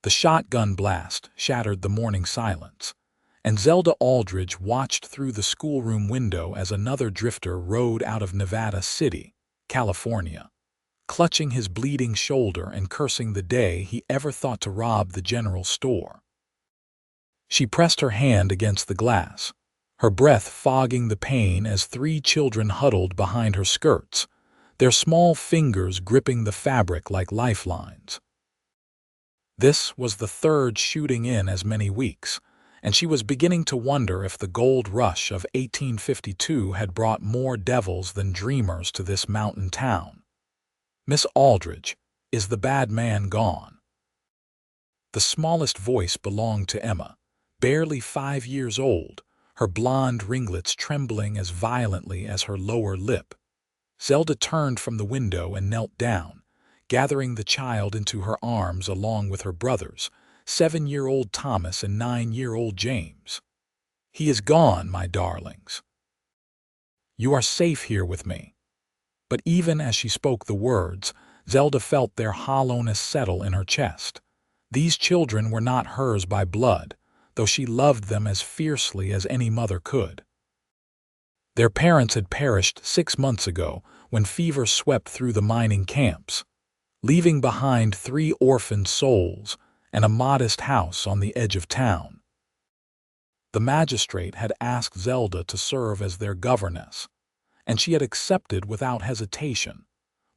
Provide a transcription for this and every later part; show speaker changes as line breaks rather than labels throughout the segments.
The shotgun blast shattered the morning silence, and Zelda Aldridge watched through the schoolroom window as another drifter rode out of Nevada City, California, clutching his bleeding shoulder and cursing the day he ever thought to rob the general store. She pressed her hand against the glass, her breath fogging the pain as three children huddled behind her skirts, their small fingers gripping the fabric like lifelines. This was the third shooting in as many weeks, and she was beginning to wonder if the gold rush of 1852 had brought more devils than dreamers to this mountain town. "Miss Aldridge, is the bad man gone?" The smallest voice belonged to Emma, barely 5 years old, her blonde ringlets trembling as violently as her lower lip. Zelda turned from the window and knelt down, gathering the child into her arms along with her brothers, 7-year-old Thomas and 9-year-old James. "He is gone, my darlings. You are safe here with me." But even as she spoke the words, Zelda felt their hollowness settle in her chest. These children were not hers by blood, though she loved them as fiercely as any mother could. Their parents had perished 6 months ago when fever swept through the mining camps, leaving behind 3 orphaned souls and a modest house on the edge of town. The magistrate had asked Zelda to serve as their governess, and she had accepted without hesitation,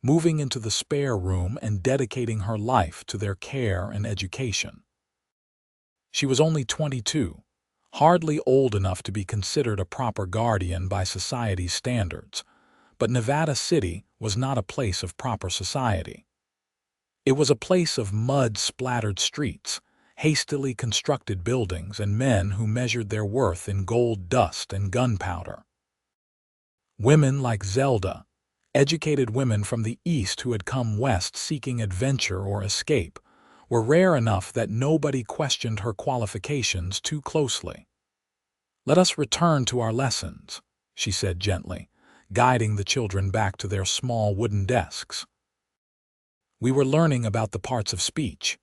moving into the spare room and dedicating her life to their care and education. She was only 22, hardly old enough to be considered a proper guardian by society's standards, but Nevada City was not a place of proper society. It was a place of mud-splattered streets, hastily constructed buildings, and men who measured their worth in gold dust and gunpowder. Women like Zelda, educated women from the East who had come west seeking adventure or escape, were rare enough that nobody questioned her qualifications too closely. "Let us return to our lessons," she said gently, guiding the children back to their small wooden desks. "We were learning about the parts of speech.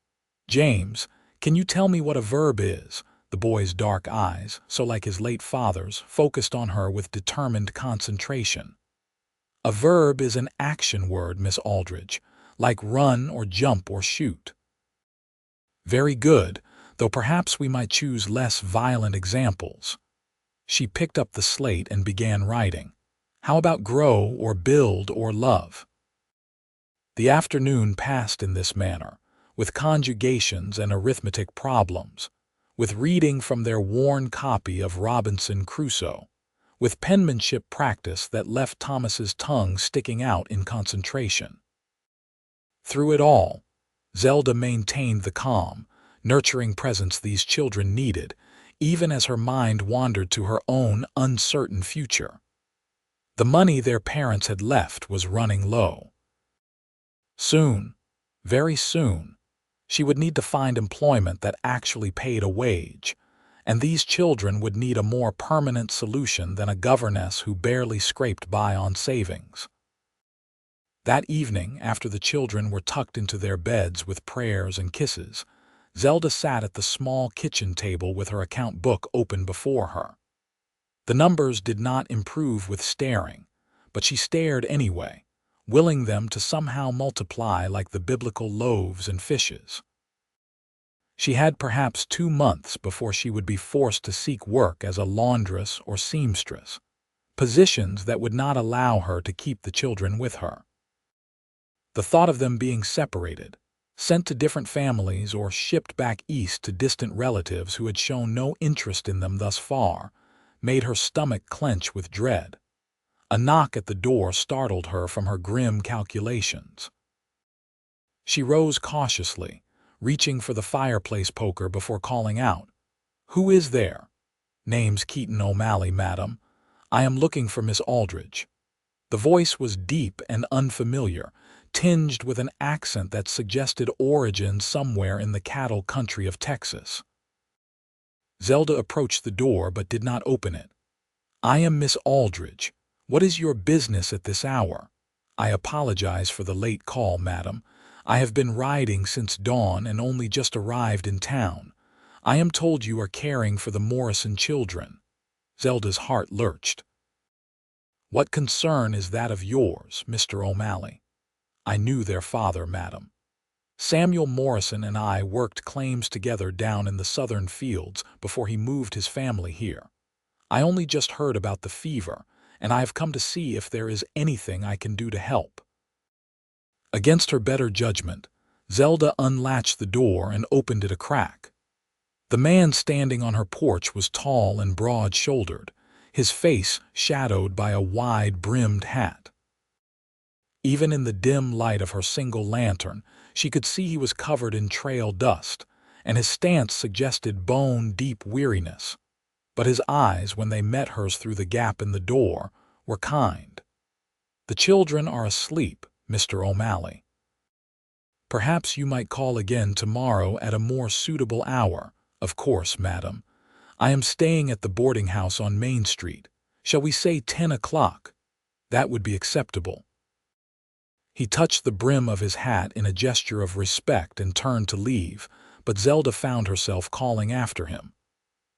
James, can you tell me what a verb is?" The boy's dark eyes, so like his late father's, focused on her with determined concentration. "A verb is an action word, Miss Aldridge, like run or jump or shoot." "Very good, though perhaps we might choose less violent examples." She picked up the slate and began writing. "How about grow or build or love?" The afternoon passed in this manner, with conjugations and arithmetic problems, with reading from their worn copy of Robinson Crusoe, with penmanship practice that left Thomas's tongue sticking out in concentration. Through it all, Zelda maintained the calm, nurturing presence these children needed, even as her mind wandered to her own uncertain future. The money their parents had left was running low. Soon, very soon, she would need to find employment that actually paid a wage, and these children would need a more permanent solution than a governess who barely scraped by on savings. That evening, after the children were tucked into their beds with prayers and kisses, Zelda sat at the small kitchen table with her account book open before her. The numbers did not improve with staring, but she stared anyway, willing them to somehow multiply like the biblical loaves and fishes. She had perhaps 2 months before she would be forced to seek work as a laundress or seamstress, positions that would not allow her to keep the children with her. The thought of them being separated, sent to different families or shipped back east to distant relatives who had shown no interest in them thus far, made her stomach clench with dread. A knock at the door startled her from her grim calculations. She rose cautiously, reaching for the fireplace poker before calling out, "Who is there?" "Name's Keaton O'Malley, madam. I am looking for Miss Aldridge." The voice was deep and unfamiliar, tinged with an accent that suggested origin somewhere in the cattle country of Texas. Zelda approached the door but did not open it. "I am Miss Aldridge. What is your business at this hour?" "I apologize for the late call, madam. I have been riding since dawn and only just arrived in town. I am told you are caring for the Morrison children." Zelda's heart lurched. "What concern is that of yours, Mr. O'Malley?" "I knew their father, madam. Samuel Morrison and I worked claims together down in the southern fields before he moved his family here. I only just heard about the fever, and I have come to see if there is anything I can do to help." Against her better judgment, Zelda unlatched the door and opened it a crack. The man standing on her porch was tall and broad-shouldered, his face shadowed by a wide-brimmed hat. Even in the dim light of her single lantern, she could see he was covered in trail dust, and his stance suggested bone-deep weariness. But his eyes, when they met hers through the gap in the door, were kind. "The children are asleep, Mr. O'Malley. Perhaps you might call again tomorrow at a more suitable hour." "Of course, madam. I am staying at the boarding house on Main Street. Shall we say 10 o'clock? That would be acceptable." He touched the brim of his hat in a gesture of respect and turned to leave, but Zelda found herself calling after him.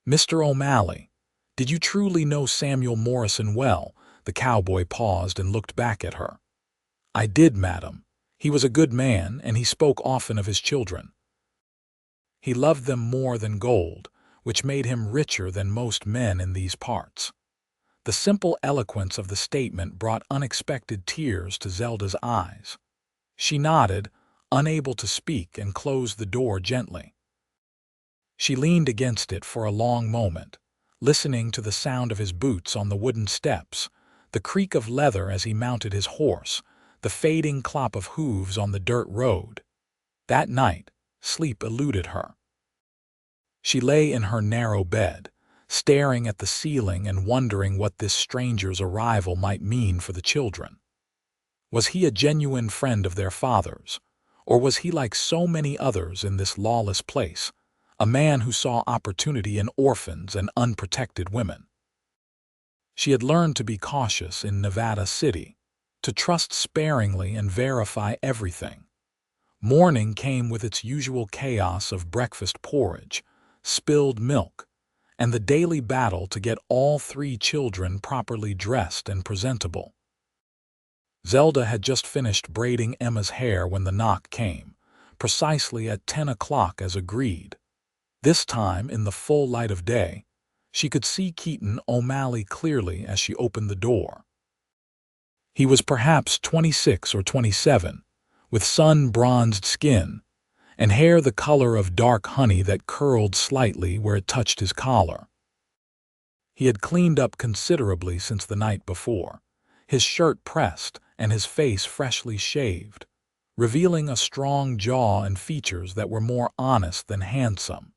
"Mr. O'Malley, did you truly know Samuel Morrison well?" The cowboy paused and looked back at her. "I did, madam. He was a good man, and he spoke often of his children. He loved them more than gold, which made him richer than most men in these parts." The simple eloquence of the statement brought unexpected tears to Zelda's eyes. She nodded, unable to speak, and closed the door gently. She leaned against it for a long moment, listening to the sound of his boots on the wooden steps, the creak of leather as he mounted his horse, the fading clop of hooves on the dirt road. That night, sleep eluded her. She lay in her narrow bed, staring at the ceiling and wondering what this stranger's arrival might mean for the children. Was he a genuine friend of their father's, or was he like so many others in this lawless place, a man who saw opportunity in orphans and unprotected women? She had learned to be cautious in Nevada City, to trust sparingly and verify everything. Morning came with its usual chaos of breakfast porridge, spilled milk, and the daily battle to get all 3 children properly dressed and presentable. Zelda had just finished braiding Emma's hair when the knock came, precisely at 10 o'clock as agreed. This time, in the full light of day, she could see Keaton O'Malley clearly as she opened the door. He was perhaps 26 or 27, with sun-bronzed skin, and hair the color of dark honey that curled slightly where it touched his collar. He had cleaned up considerably since the night before, his shirt pressed and his face freshly shaved, revealing a strong jaw and features that were more honest than handsome.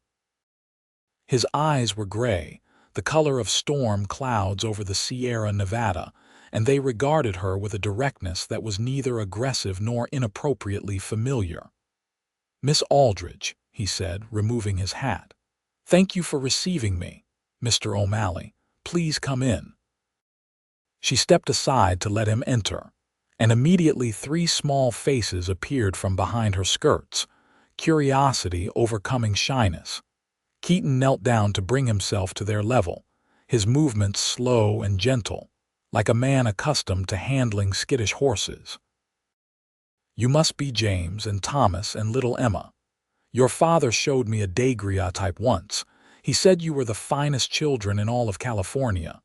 His eyes were gray, the color of storm clouds over the Sierra Nevada, and they regarded her with a directness that was neither aggressive nor inappropriately familiar. "Miss Aldridge," he said, removing his hat. "Thank you for receiving me, Mr. O'Malley. Please come in." She stepped aside to let him enter, and immediately 3 small faces appeared from behind her skirts, curiosity overcoming shyness. Keaton knelt down to bring himself to their level, his movements slow and gentle, like a man accustomed to handling skittish horses. "You must be James and Thomas and little Emma. Your father showed me a daguerreotype once. He said you were the finest children in all of California."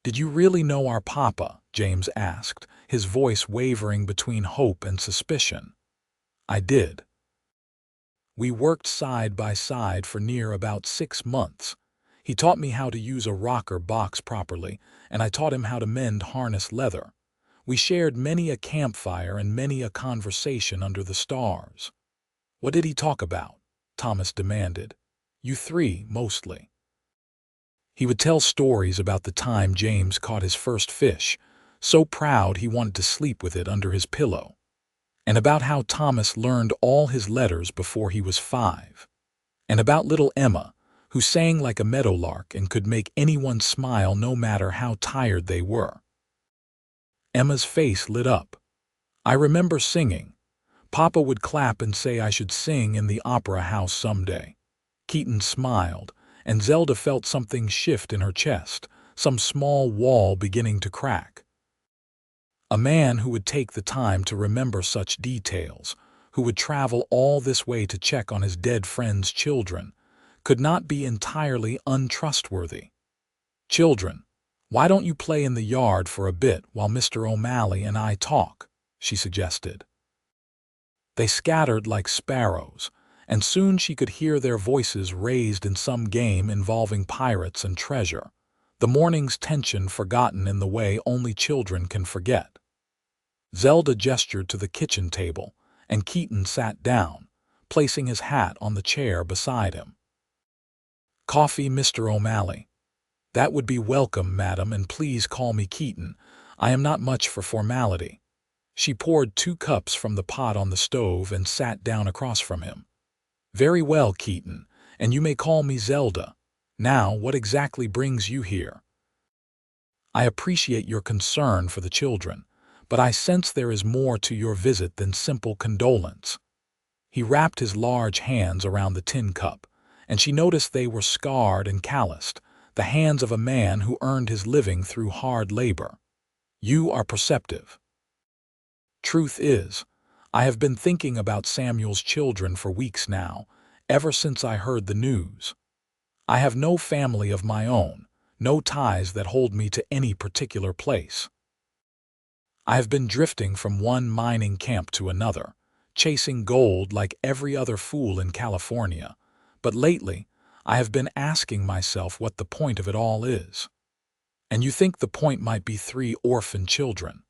"Did you really know our papa?" James asked, his voice wavering between hope and suspicion. "I did. We worked side by side for near about 6 months. He taught me how to use a rocker box properly, and I taught him how to mend harness leather. We shared many a campfire and many a conversation under the stars." "What did he talk about?" Thomas demanded. "You 3, mostly." He would tell stories about the time James caught his first fish, so proud he wanted to sleep with it under his pillow, and about how Thomas learned all his letters before he was 5, and about little Emma, who sang like a meadowlark and could make anyone smile no matter how tired they were. Emma's face lit up. "I remember singing, Papa would clap and say I should sing in the opera house someday. Keaton smiled, and Zelda felt something shift in her chest, some small wall beginning to crack. A man who would take the time to remember such details, who would travel all this way to check on his dead friend's children, could not be entirely untrustworthy. "Children, why don't you play in the yard for a bit while Mr. O'Malley and I talk?" she suggested. They scattered like sparrows, and soon she could hear their voices raised in some game involving pirates and treasure, the morning's tension forgotten in the way only children can forget. Zelda gestured to the kitchen table, and Keaton sat down, placing his hat on the chair beside him. "Coffee, Mr. O'Malley." "That would be welcome, madam, and please call me Keaton. I am not much for formality." She poured 2 cups from the pot on the stove and sat down across from him. "Very well, Keaton, and you may call me Zelda. Now, what exactly brings you here?" "I appreciate your concern for the children, but I sense there is more to your visit than simple condolence." He wrapped his large hands around the tin cup, and she noticed they were scarred and calloused, the hands of a man who earned his living through hard labor. "You are perceptive." "Truth is, I have been thinking about Samuel's children for weeks now, ever since I heard the news. I have no family of my own, no ties that hold me to any particular place. I have been drifting from one mining camp to another, chasing gold like every other fool in California, but lately I have been asking myself what the point of it all is. And you think the point might be 3 orphan children?"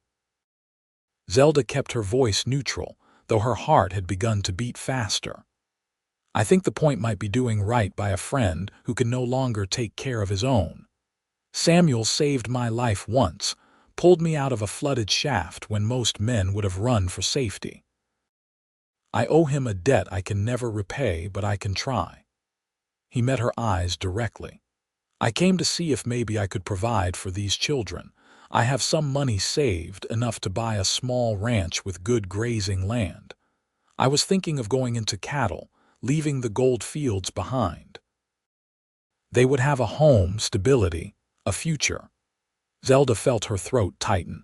Zelda kept her voice neutral, though her heart had begun to beat faster. "I think the point might be doing right by a friend who can no longer take care of his own. Samuel saved my life once, pulled me out of a flooded shaft when most men would have run for safety. I owe him a debt I can never repay, but I can try." He met her eyes directly. "I came to see if maybe I could provide for these children. I have some money saved, enough to buy a small ranch with good grazing land. I was thinking of going into cattle, leaving the gold fields behind. They would have a home, stability, a future." Zelda felt her throat tighten.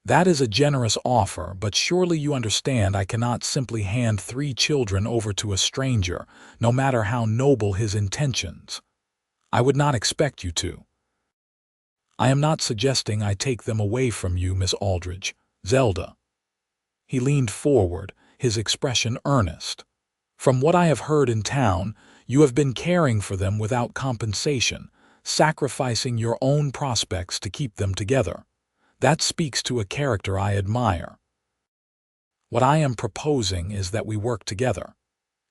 "That is a generous offer, but surely you understand I cannot simply hand 3 children over to a stranger, no matter how noble his intentions. I would not expect you to." "I am not suggesting I take them away from you, Miss Aldridge, Zelda." He leaned forward, his expression earnest. "From what I have heard in town, you have been caring for them without compensation, sacrificing your own prospects to keep them together. That speaks to a character I admire. What I am proposing is that we work together.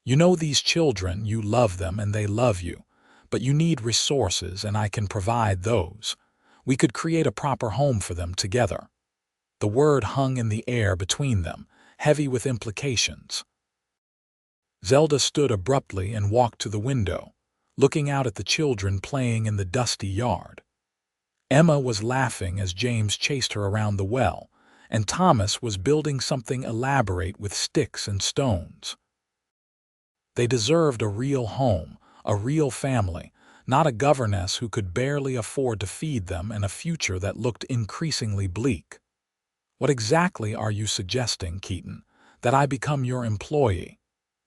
You know these children, you love them and they love you, but you need resources and I can provide those. We could create a proper home for them together." The word hung in the air between them, heavy with implications. Zelda stood abruptly and walked to the window, looking out at the children playing in the dusty yard. Emma was laughing as James chased her around the well, and Thomas was building something elaborate with sticks and stones. They deserved a real home, a real family, not a governess who could barely afford to feed them and a future that looked increasingly bleak. "What exactly are you suggesting, Keaton? That I become your employee?"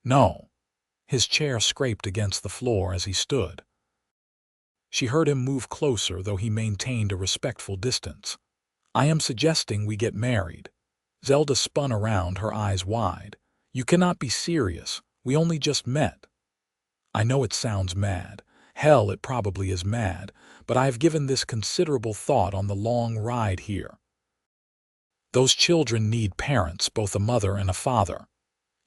"No." His chair scraped against the floor as he stood. She heard him move closer, though he maintained a respectful distance. "I am suggesting we get married." Zelda spun around, her eyes wide. "You cannot be serious. We only just met." "I know it sounds mad. Hell, it probably is mad, but I have given this considerable thought on the long ride here. Those children need parents, both a mother and a father.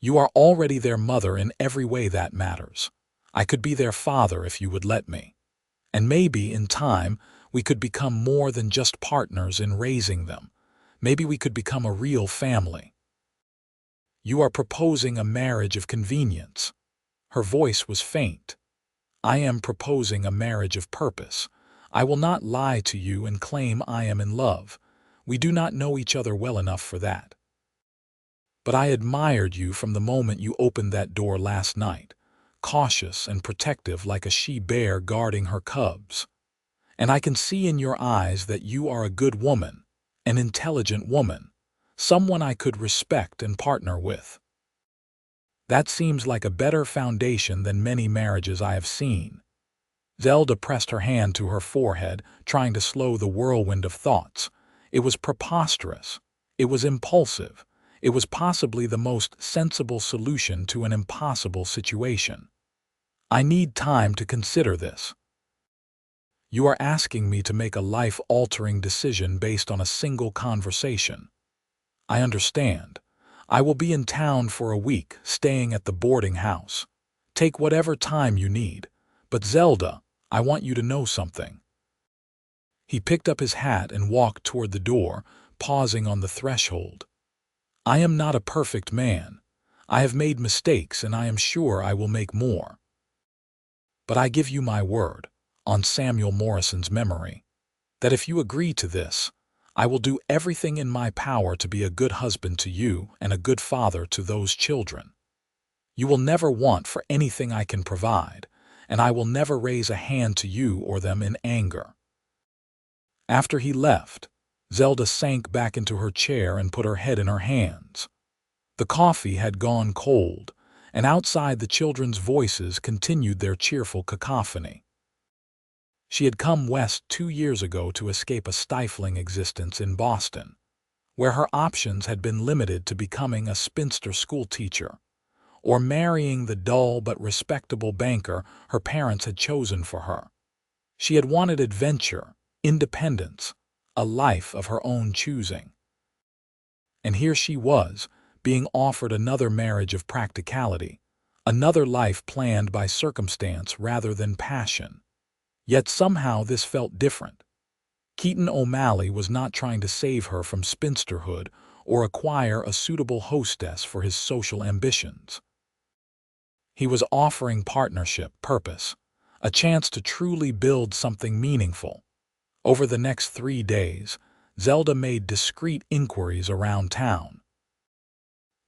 You are already their mother in every way that matters. I could be their father if you would let me. And maybe, in time, we could become more than just partners in raising them. Maybe we could become a real family." "You are proposing a marriage of convenience." Her voice was faint. "I am proposing a marriage of purpose. I will not lie to you and claim I am in love. We do not know each other well enough for that." but I admired you from the moment you opened that door last night, cautious and protective like a she-bear guarding her cubs. And I can see in your eyes that you are a good woman, an intelligent woman, someone I could respect and partner with. That seems like a better foundation than many marriages I have seen." Zelda pressed her hand to her forehead, trying to slow the whirlwind of thoughts. It was preposterous. It was impulsive. It was possibly the most sensible solution to an impossible situation. "I need time to consider this." "You are asking me to make a life-altering decision based on a single conversation. I understand. I will be in town for a week, staying at the boarding house. Take whatever time you need. But Zelda, I want you to know something." He picked up his hat and walked toward the door, pausing on the threshold. "I am not a perfect man. I have made mistakes, and I am sure I will make more. But I give you my word, on Samuel Morrison's memory, that if you agree to this, I will do everything in my power to be a good husband to you and a good father to those children. You will never want for anything I can provide, and I will never raise a hand to you or them in anger." After he left, Zelda sank back into her chair and put her head in her hands. The coffee had gone cold, and outside the children's voices continued their cheerful cacophony. She had come west 2 years ago to escape a stifling existence in Boston, where her options had been limited to becoming a spinster schoolteacher, or marrying the dull but respectable banker her parents had chosen for her. She had wanted adventure, independence, a life of her own choosing. And here she was, being offered another marriage of practicality, another life planned by circumstance rather than passion. Yet somehow this felt different. Keaton O'Malley was not trying to save her from spinsterhood or acquire a suitable hostess for his social ambitions. He was offering partnership, purpose, a chance to truly build something meaningful. Over the next 3 days, Zelda made discreet inquiries around town.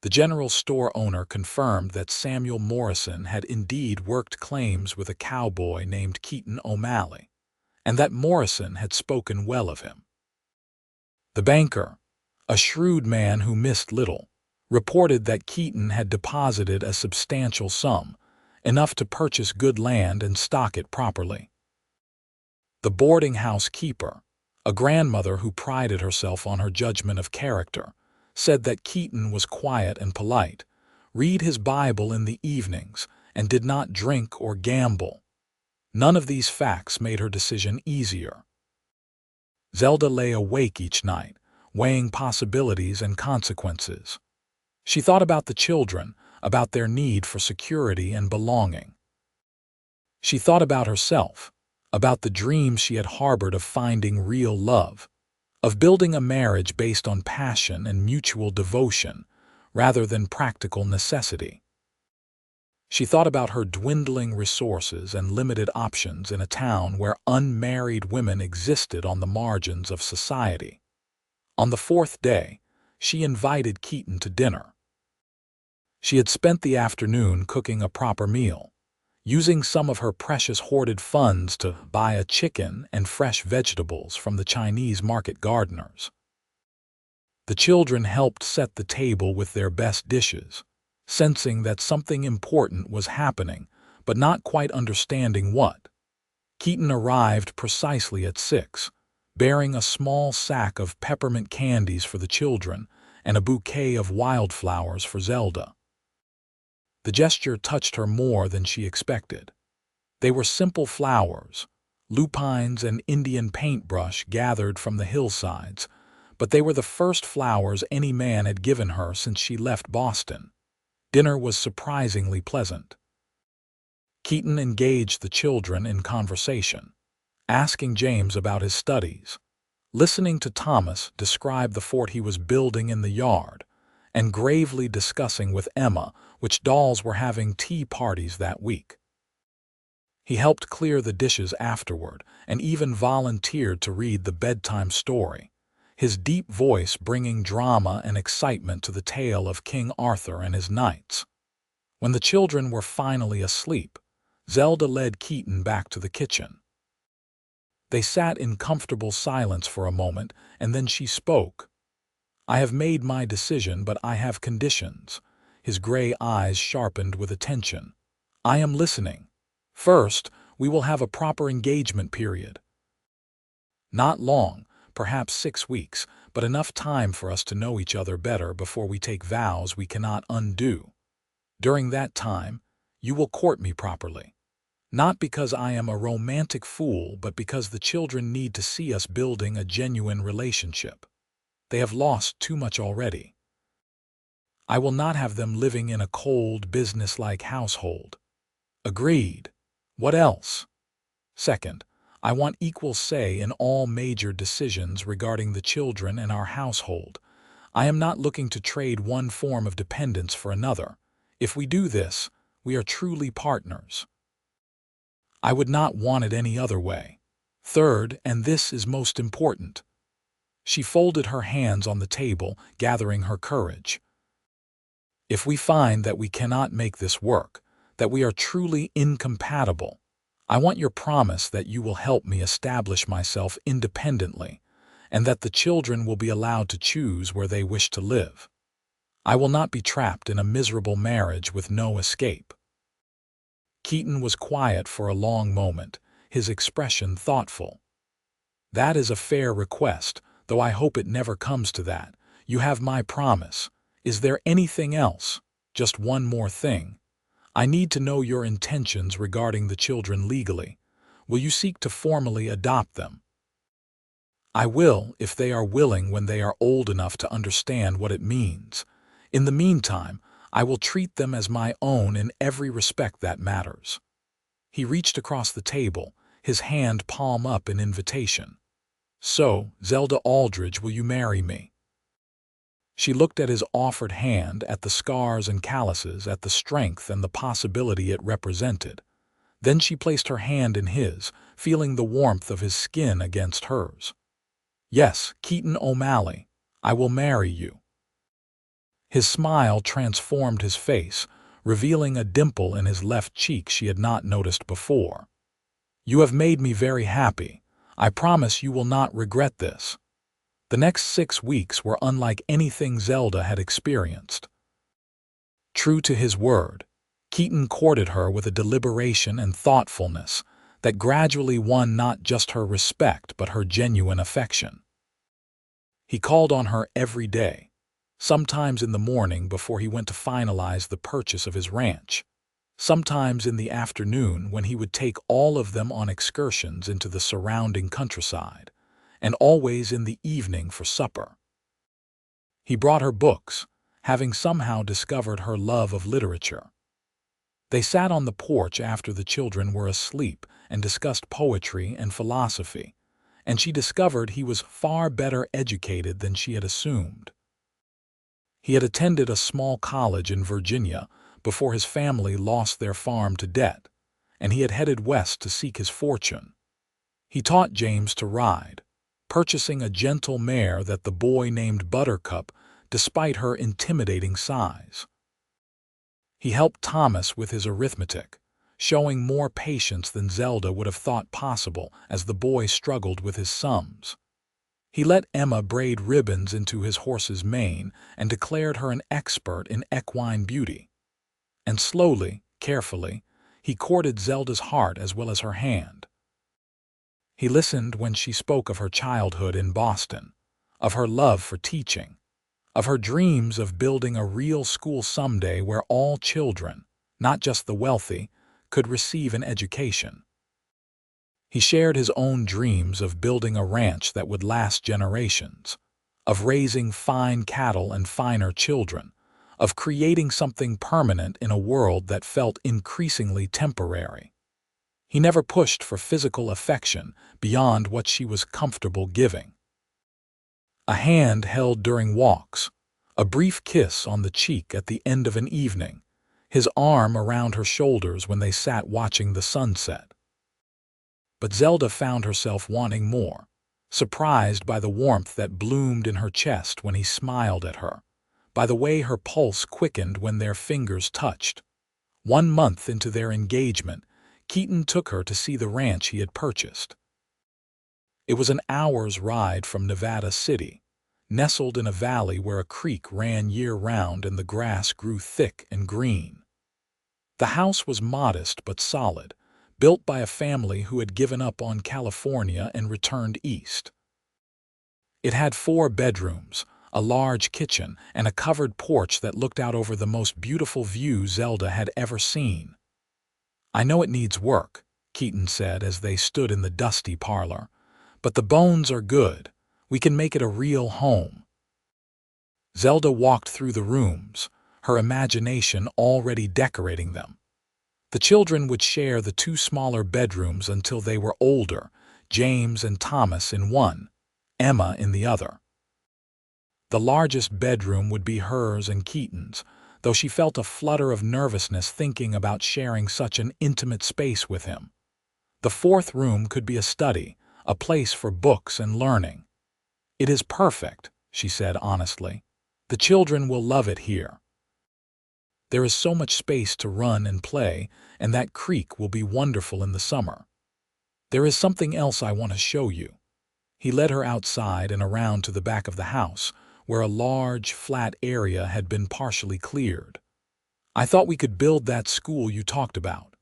The general store owner confirmed that Samuel Morrison had indeed worked claims with a cowboy named Keaton O'Malley, and that Morrison had spoken well of him. The banker, a shrewd man who missed little, reported that Keaton had deposited a substantial sum, enough to purchase good land and stock it properly. The boarding house keeper, a grandmother who prided herself on her judgment of character, said that Keaton was quiet and polite, read his Bible in the evenings, and did not drink or gamble. None of these facts made her decision easier. Zelda lay awake each night, weighing possibilities and consequences. She thought about the children, about their need for security and belonging. She thought about herself, about the dreams she had harbored of finding real love, of building a marriage based on passion and mutual devotion rather than practical necessity. She thought about her dwindling resources and limited options in a town where unmarried women existed on the margins of society. On the 4th day, she invited Keaton to dinner. She had spent the afternoon cooking a proper meal, using some of her precious hoarded funds to buy a chicken and fresh vegetables from the Chinese market gardeners. The children helped set the table with their best dishes, sensing that something important was happening, but not quite understanding what. Keaton arrived precisely at 6, bearing a small sack of peppermint candies for the children and a bouquet of wildflowers for Zelda. The gesture touched her more than she expected. They were simple flowers, lupines and Indian paintbrush gathered from the hillsides, but they were the first flowers any man had given her since she left Boston. Dinner was surprisingly pleasant. Keaton engaged the children in conversation, asking James about his studies, listening to Thomas describe the fort he was building in the yard, and gravely discussing with Emma which dolls were having tea parties that week. He helped clear the dishes afterward and even volunteered to read the bedtime story, his deep voice bringing drama and excitement to the tale of King Arthur and his knights. When the children were finally asleep, Zelda led Keaton back to the kitchen. They sat in comfortable silence for a moment, and then she spoke. "I have made my decision, but I have conditions." His gray eyes sharpened with attention. "I am listening. First, we will have a proper engagement period. Not long, perhaps 6 weeks, but enough time for us to know each other better before we take vows we cannot undo. During that time, you will court me properly. Not because I am a romantic fool, but because the children need to see us building a genuine relationship. They have lost too much already. I will not have them living in a cold, business-like household." "Agreed. What else?" "Second, I want equal say in all major decisions regarding the children and our household. I am not looking to trade one form of dependence for another. If we do this, we are truly partners. I would not want it any other way. Third, and this is most important." She folded her hands on the table, gathering her courage. "If we find that we cannot make this work, that we are truly incompatible, I want your promise that you will help me establish myself independently, and that the children will be allowed to choose where they wish to live. I will not be trapped in a miserable marriage with no escape." Keaton was quiet for a long moment, his expression thoughtful. "That is a fair request, though I hope it never comes to that. You have my promise. Is there anything else? Just one more thing. I need to know your intentions regarding the children legally. Will you seek to formally adopt them?" "I will, if they are willing when they are old enough to understand what it means. In the meantime, I will treat them as my own in every respect that matters." He reached across the table, his hand palm up in invitation. "So, Zelda Aldridge, will you marry me?" She looked at his offered hand, at the scars and calluses, at the strength and the possibility it represented. Then she placed her hand in his, feeling the warmth of his skin against hers. "Yes, Keaton O'Malley, I will marry you." His smile transformed his face, revealing a dimple in his left cheek she had not noticed before. "You have made me very happy. I promise you will not regret this." The next 6 weeks were unlike anything Zelda had experienced. True to his word, Keaton courted her with a deliberation and thoughtfulness that gradually won not just her respect but her genuine affection. He called on her every day, sometimes in the morning before he went to finalize the purchase of his ranch, sometimes in the afternoon when he would take all of them on excursions into the surrounding countryside, and always in the evening for supper. He brought her books, having somehow discovered her love of literature. They sat on the porch after the children were asleep and discussed poetry and philosophy, and she discovered he was far better educated than she had assumed. He had attended a small college in Virginia before his family lost their farm to debt, and he had headed west to seek his fortune. He taught James to ride, purchasing a gentle mare that the boy named Buttercup despite her intimidating size. He helped Thomas with his arithmetic, showing more patience than Zelda would have thought possible as the boy struggled with his sums. He let Emma braid ribbons into his horse's mane and declared her an expert in equine beauty. And slowly, carefully, he courted Zelda's heart as well as her hand. He listened when she spoke of her childhood in Boston, of her love for teaching, of her dreams of building a real school someday where all children, not just the wealthy, could receive an education. He shared his own dreams of building a ranch that would last generations, of raising fine cattle and finer children, of creating something permanent in a world that felt increasingly temporary. He never pushed for physical affection beyond what she was comfortable giving. A hand held during walks, a brief kiss on the cheek at the end of an evening, his arm around her shoulders when they sat watching the sunset. But Zelda found herself wanting more. surprised by the warmth that bloomed in her chest when he smiled at her, by the way her pulse quickened when their fingers touched. 1 month into their engagement, Keaton took her to see the ranch he had purchased. It was an hour's ride from Nevada City, nestled in a valley where a creek ran year-round and the grass grew thick and green. The house was modest but solid, built by a family who had given up on California and returned east. It had 4 bedrooms, a large kitchen, and a covered porch that looked out over the most beautiful view Zelda had ever seen. "I know it needs work," Keaton said as they stood in the dusty parlor, "but the bones are good. We can make it a real home." Zelda walked through the rooms, her imagination already decorating them. The children would share the 2 smaller bedrooms until they were older, James and Thomas in one, Emma in the other. The largest bedroom would be hers and Keaton's, though she felt a flutter of nervousness thinking about sharing such an intimate space with him. The 4th room could be a study, a place for books and learning. "It is perfect," she said honestly. "The children will love it here. There is so much space to run and play, and that creek will be wonderful in the summer. There is something else I want to show you." He led her outside and around to the back of the house, where a large, flat area had been partially cleared. "I thought we could build that school you talked about.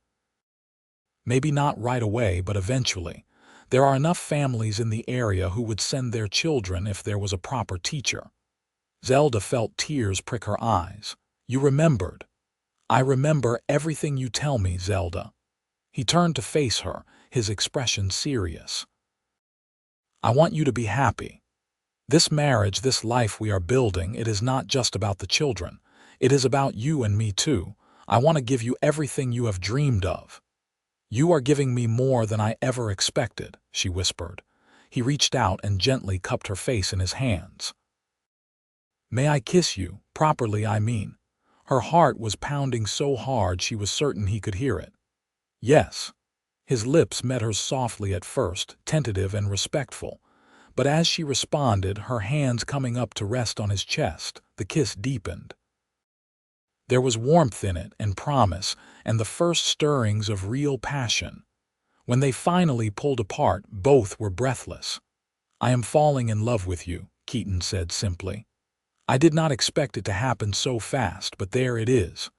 Maybe not right away, but eventually. There are enough families in the area who would send their children if there was a proper teacher." Zelda felt tears prick her eyes. "You remembered." "I remember everything you tell me, Zelda." He turned to face her, his expression serious. "I want you to be happy. This marriage, this life we are building, it is not just about the children. It is about you and me too. I want to give you everything you have dreamed of." "You are giving me more than I ever expected," she whispered. He reached out and gently cupped her face in his hands. "May I kiss you, properly I mean?" Her heart was pounding so hard she was certain he could hear it. "Yes." His lips met hers softly at first, tentative and respectful, but as she responded, her hands coming up to rest on his chest, the kiss deepened. There was warmth in it and promise and the first stirrings of real passion. When they finally pulled apart, both were breathless. "I am falling in love with you," Keaton said simply. "I did not expect it to happen so fast, but there it is.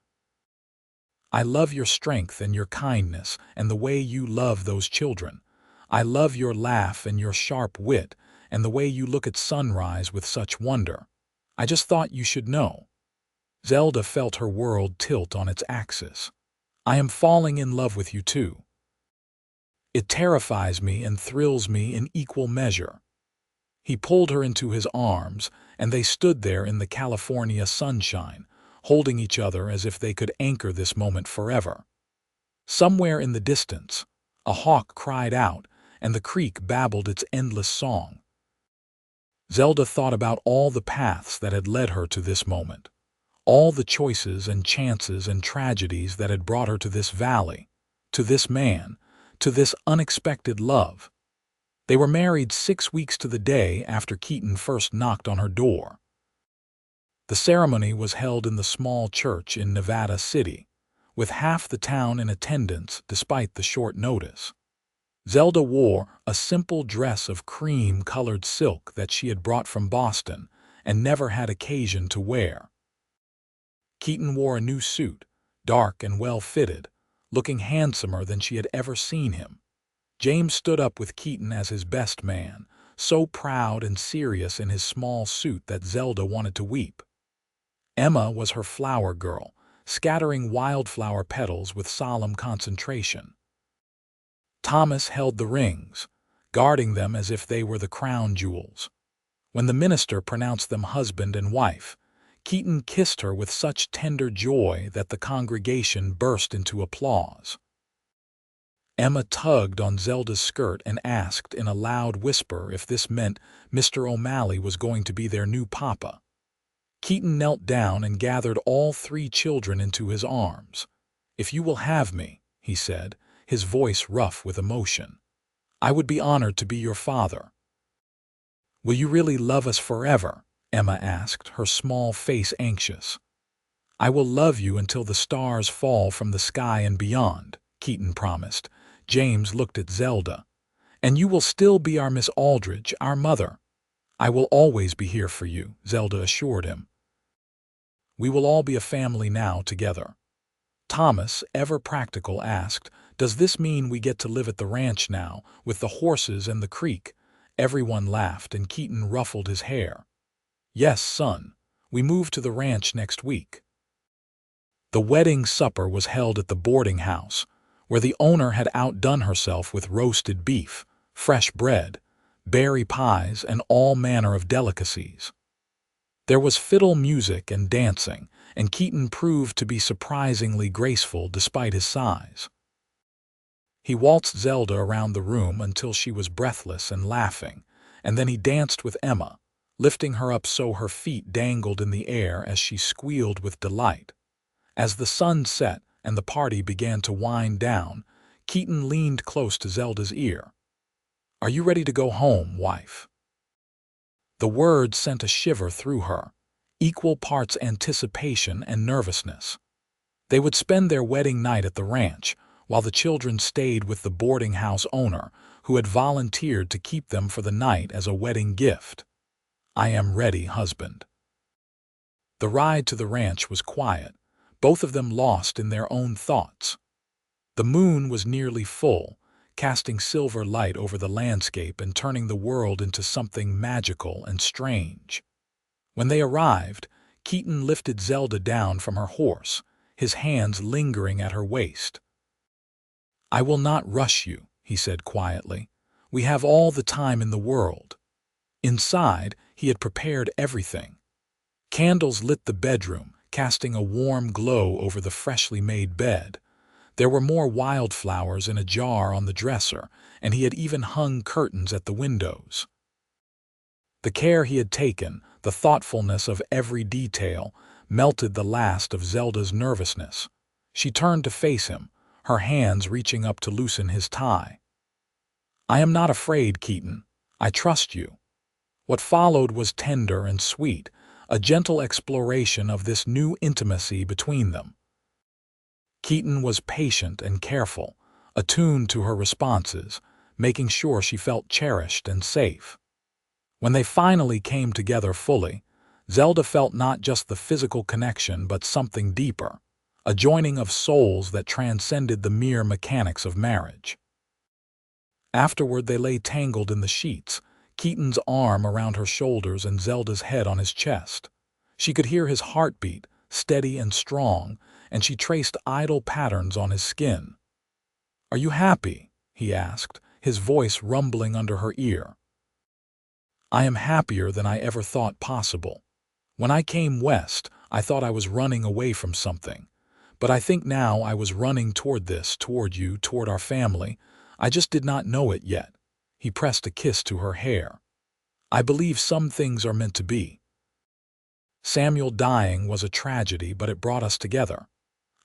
I love your strength and your kindness and the way you love those children. I love your laugh and your sharp wit and the way you look at sunrise with such wonder. I just thought you should know." Zelda felt her world tilt on its axis. "I am falling in love with you too. It terrifies me and thrills me in equal measure." He pulled her into his arms, and they stood there in the California sunshine, holding each other as if they could anchor this moment forever. Somewhere in the distance, a hawk cried out, and the creek babbled its endless song. Zelda thought about all the paths that had led her to this moment, all the choices and chances and tragedies that had brought her to this valley, to this man, to this unexpected love. They were married 6 weeks to the day after Keaton first knocked on her door. The ceremony was held in the small church in Nevada City, with half the town in attendance despite the short notice. Zelda wore a simple dress of cream-colored silk that she had brought from Boston and never had occasion to wear. Keaton wore a new suit, dark and well-fitted, looking handsomer than she had ever seen him. James stood up with Keaton as his best man, so proud and serious in his small suit that Zelda wanted to weep. Emma was her flower girl, scattering wildflower petals with solemn concentration. Thomas held the rings, guarding them as if they were the crown jewels. When the minister pronounced them husband and wife, Keaton kissed her with such tender joy that the congregation burst into applause. Emma tugged on Zelda's skirt and asked in a loud whisper if this meant Mr. O'Malley was going to be their new papa. Keaton knelt down and gathered all 3 children into his arms. "If you will have me," he said, his voice rough with emotion, "I would be honored to be your father." Will you really love us forever? Emma asked, her small face anxious. I will love you until the stars fall from the sky and beyond, Keaton promised. James looked at Zelda. And you will still be our Miss Aldridge, our mother. I will always be here for you, Zelda assured him. We will all be a family now together. Thomas, ever practical, asked, Does this mean we get to live at the ranch now, with the horses and the creek? Everyone laughed and Keaton ruffled his hair. Yes, son. We move to the ranch next week. The wedding supper was held at the boarding house, where the owner had outdone herself with roasted beef, fresh bread, berry pies, and all manner of delicacies. There was fiddle music and dancing, and Keaton proved to be surprisingly graceful despite his size. He waltzed Zelda around the room until she was breathless and laughing, and then he danced with Emma, lifting her up so her feet dangled in the air as she squealed with delight. As the sun set and the party began to wind down, Keaton leaned close to Zelda's ear. Are you ready to go home, wife? The words sent a shiver through her, equal parts anticipation and nervousness. They would spend their wedding night at the ranch, while the children stayed with the boarding house owner, who had volunteered to keep them for the night as a wedding gift. I am ready, husband. The ride to the ranch was quiet, both of them lost in their own thoughts. The moon was nearly full, casting silver light over the landscape and turning the world into something magical and strange. When they arrived, Keaton lifted Zelda down from her horse, his hands lingering at her waist. I will not rush you, he said quietly. We have all the time in the world. Inside, he had prepared everything. Candles lit the bedroom, casting a warm glow over the freshly made bed. There were more wildflowers in a jar on the dresser, and he had even hung curtains at the windows. The care he had taken, the thoughtfulness of every detail, melted the last of Zelda's nervousness. She turned to face him, her hands reaching up to loosen his tie. I am not afraid, Keaton. I trust you. What followed was tender and sweet, a gentle exploration of this new intimacy between them. Keaton was patient and careful, attuned to her responses, making sure she felt cherished and safe. When they finally came together fully, Zelda felt not just the physical connection but something deeper, a joining of souls that transcended the mere mechanics of marriage. Afterward they lay tangled in the sheets, Keaton's arm around her shoulders and Zelda's head on his chest. She could hear his heartbeat, steady and strong, and she traced idle patterns on his skin. Are you happy? He asked, his voice rumbling under her ear. I am happier than I ever thought possible. When I came west, I thought I was running away from something. But I think now I was running toward this, toward you, toward our family. I just did not know it yet. He pressed a kiss to her hair. I believe some things are meant to be. Samuel dying was a tragedy, but it brought us together.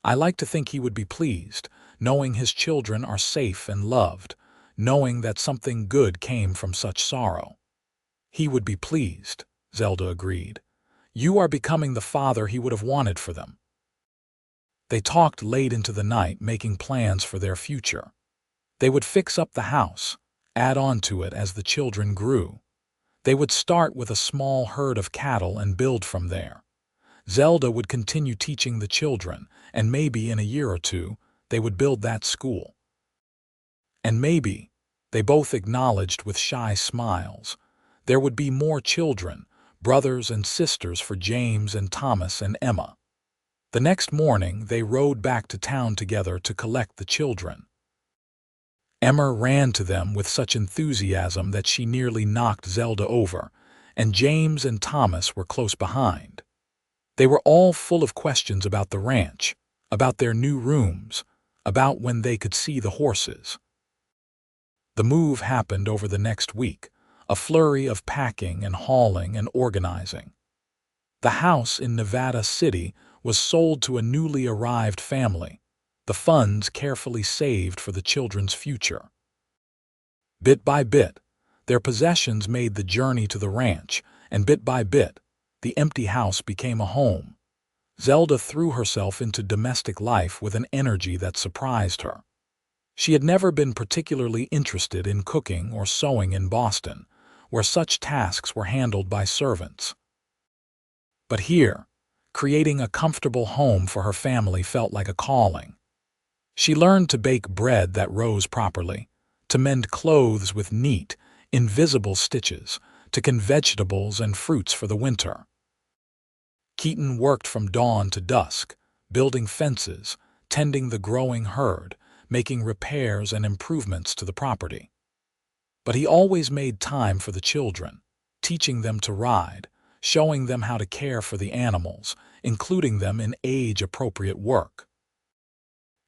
I like to think he would be pleased, knowing his children are safe and loved, knowing that something good came from such sorrow. He would be pleased, Zelda agreed. You are becoming the father he would have wanted for them. They talked late into the night, making plans for their future. They would fix up the house, add on to it as the children grew. They would start with a small herd of cattle and build from there. Zelda would continue teaching the children, and maybe in a year or two, they would build that school. And maybe, they both acknowledged with shy smiles, there would be more children, brothers and sisters for James and Thomas and Emma. The next morning, they rode back to town together to collect the children. Emma ran to them with such enthusiasm that she nearly knocked Zelda over, and James and Thomas were close behind. They were all full of questions about the ranch, about their new rooms, about when they could see the horses. The move happened over the next week, a flurry of packing and hauling and organizing. The house in Nevada City was sold to a newly arrived family, the funds carefully saved for the children's future. Bit by bit, Their possessions made the journey to the ranch, and bit by bit, the empty house became a home. Zelda threw herself into domestic life with an energy that surprised her. She had never been particularly interested in cooking or sewing in Boston, where such tasks were handled by servants. But here, creating a comfortable home for her family felt like a calling. She learned to bake bread that rose properly, to mend clothes with neat, invisible stitches, to can vegetables and fruits for the winter. Keaton worked from dawn to dusk, building fences, tending the growing herd, making repairs and improvements to the property. But he always made time for the children, teaching them to ride, showing them how to care for the animals, including them in age-appropriate work.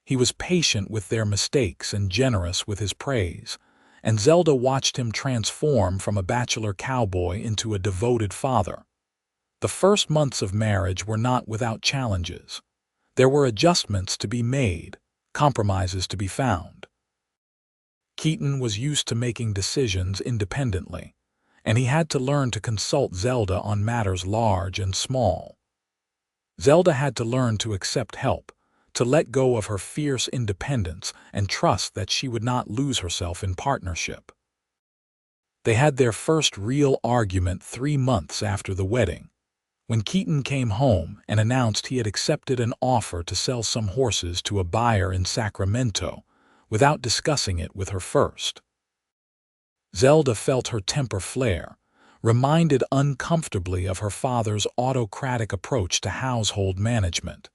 He was patient with their mistakes and generous with his praise, and Zelda watched him transform from a bachelor cowboy into a devoted father. The first months of marriage were not without challenges. There were adjustments to be made, compromises to be found. Keaton was used to making decisions independently, and he had to learn to consult Zelda on matters large and small. Zelda had to learn to accept help, to let go of her fierce independence and trust that she would not lose herself in partnership. They had their first real argument 3 months after the wedding, when Keaton came home and announced he had accepted an offer to sell some horses to a buyer in Sacramento without discussing it with her first. Zelda felt her temper flare, reminded uncomfortably of her father's autocratic approach to household management.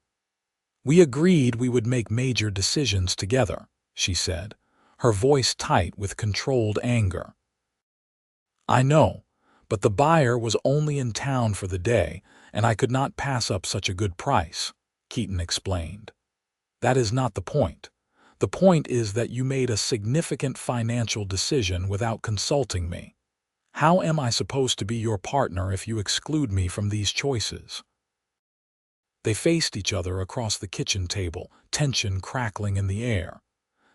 "We agreed we would make major decisions together," she said, her voice tight with controlled anger. "I know, but the buyer was only in town for the day, and I could not pass up such a good price," Keaton explained. "That is not the point. The point is that you made a significant financial decision without consulting me. How am I supposed to be your partner if you exclude me from these choices?" They faced each other across the kitchen table, tension crackling in the air.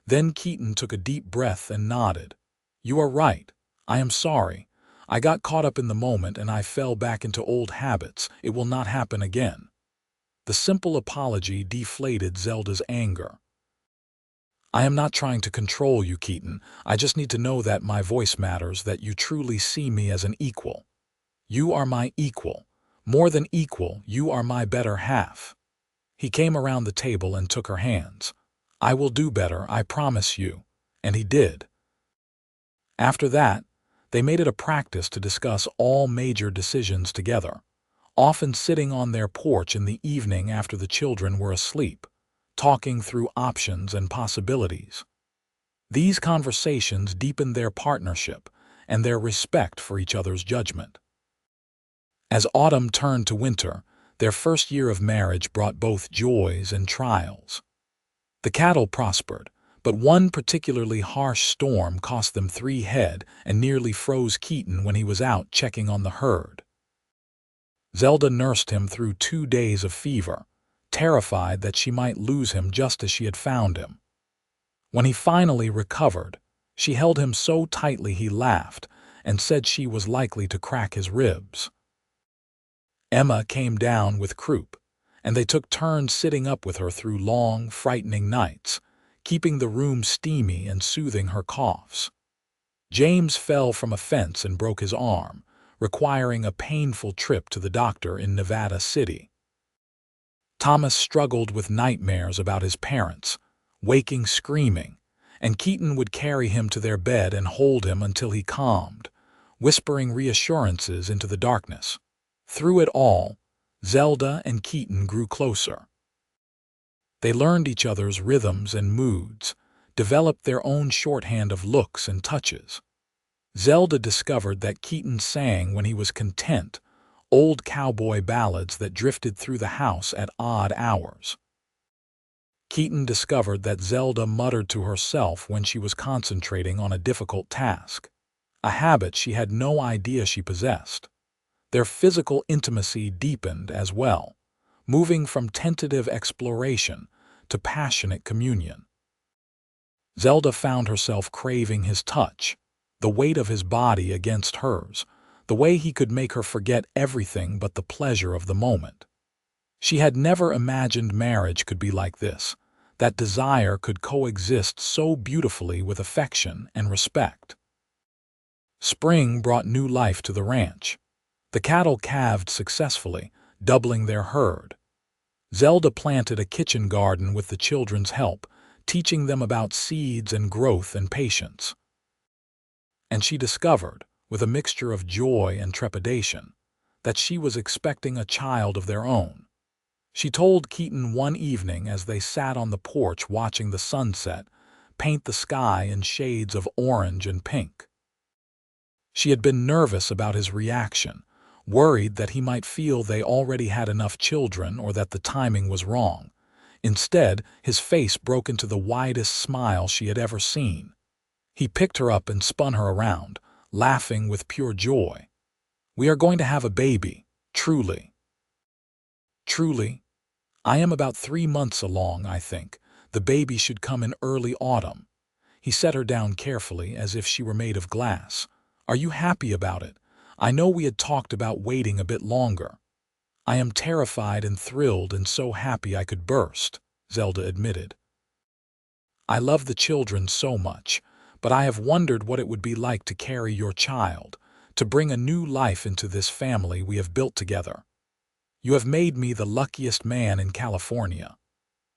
Then Keaton took a deep breath and nodded. "You are right. I am sorry. I got caught up in the moment and I fell back into old habits. It will not happen again." The simple apology deflated Zelda's anger. "I am not trying to control you, Keaton. I just need to know that my voice matters, that you truly see me as an equal. You are my equal. More than equal, you are my better half." He came around the table and took her hands. "I will do better, I promise you." And he did. After that, they made it a practice to discuss all major decisions together, often sitting on their porch in the evening after the children were asleep, talking through options and possibilities. These conversations deepened their partnership and their respect for each other's judgment. As autumn turned to winter, their first year of marriage brought both joys and trials. The cattle prospered, but one particularly harsh storm cost them 3 head and nearly froze Keaton when he was out checking on the herd. Zelda nursed him through 2 days of fever, terrified that she might lose him just as she had found him. When he finally recovered, she held him so tightly he laughed and said she was likely to crack his ribs. Emma came down with croup, and they took turns sitting up with her through long, frightening nights, keeping the room steamy and soothing her coughs. James fell from a fence and broke his arm, requiring a painful trip to the doctor in Nevada City. Thomas struggled with nightmares about his parents, waking screaming, and Keaton would carry him to their bed and hold him until he calmed, whispering reassurances into the darkness. Through it all, Zelda and Keaton grew closer. They learned each other's rhythms and moods, developed their own shorthand of looks and touches. Zelda discovered that Keaton sang when he was content, old cowboy ballads that drifted through the house at odd hours. Keaton discovered that Zelda muttered to herself when she was concentrating on a difficult task, a habit she had no idea she possessed. Their physical intimacy deepened as well, moving from tentative exploration to passionate communion. Zelda found herself craving his touch, the weight of his body against hers, the way he could make her forget everything but the pleasure of the moment. She had never imagined marriage could be like this, that desire could coexist so beautifully with affection and respect. Spring brought new life to the ranch. The cattle calved successfully, doubling their herd. Zelda planted a kitchen garden with the children's help, teaching them about seeds and growth and patience. And she discovered, with a mixture of joy and trepidation, that she was expecting a child of their own. She told Keaton one evening as they sat on the porch watching the sunset paint the sky in shades of orange and pink. She had been nervous about his reaction, worried that he might feel they already had enough children or that the timing was wrong. Instead, his face broke into the widest smile she had ever seen. He picked her up and spun her around, laughing with pure joy. "We are going to have a baby, truly." "Truly? I am about 3 months along, I think. The baby should come in early autumn." He set her down carefully, as if she were made of glass. "Are you happy about it? I know we had talked about waiting a bit longer." "I am terrified and thrilled and so happy I could burst," Zelda admitted. "I love the children so much, but I have wondered what it would be like to carry your child, to bring a new life into this family we have built together. You have made me the luckiest man in California."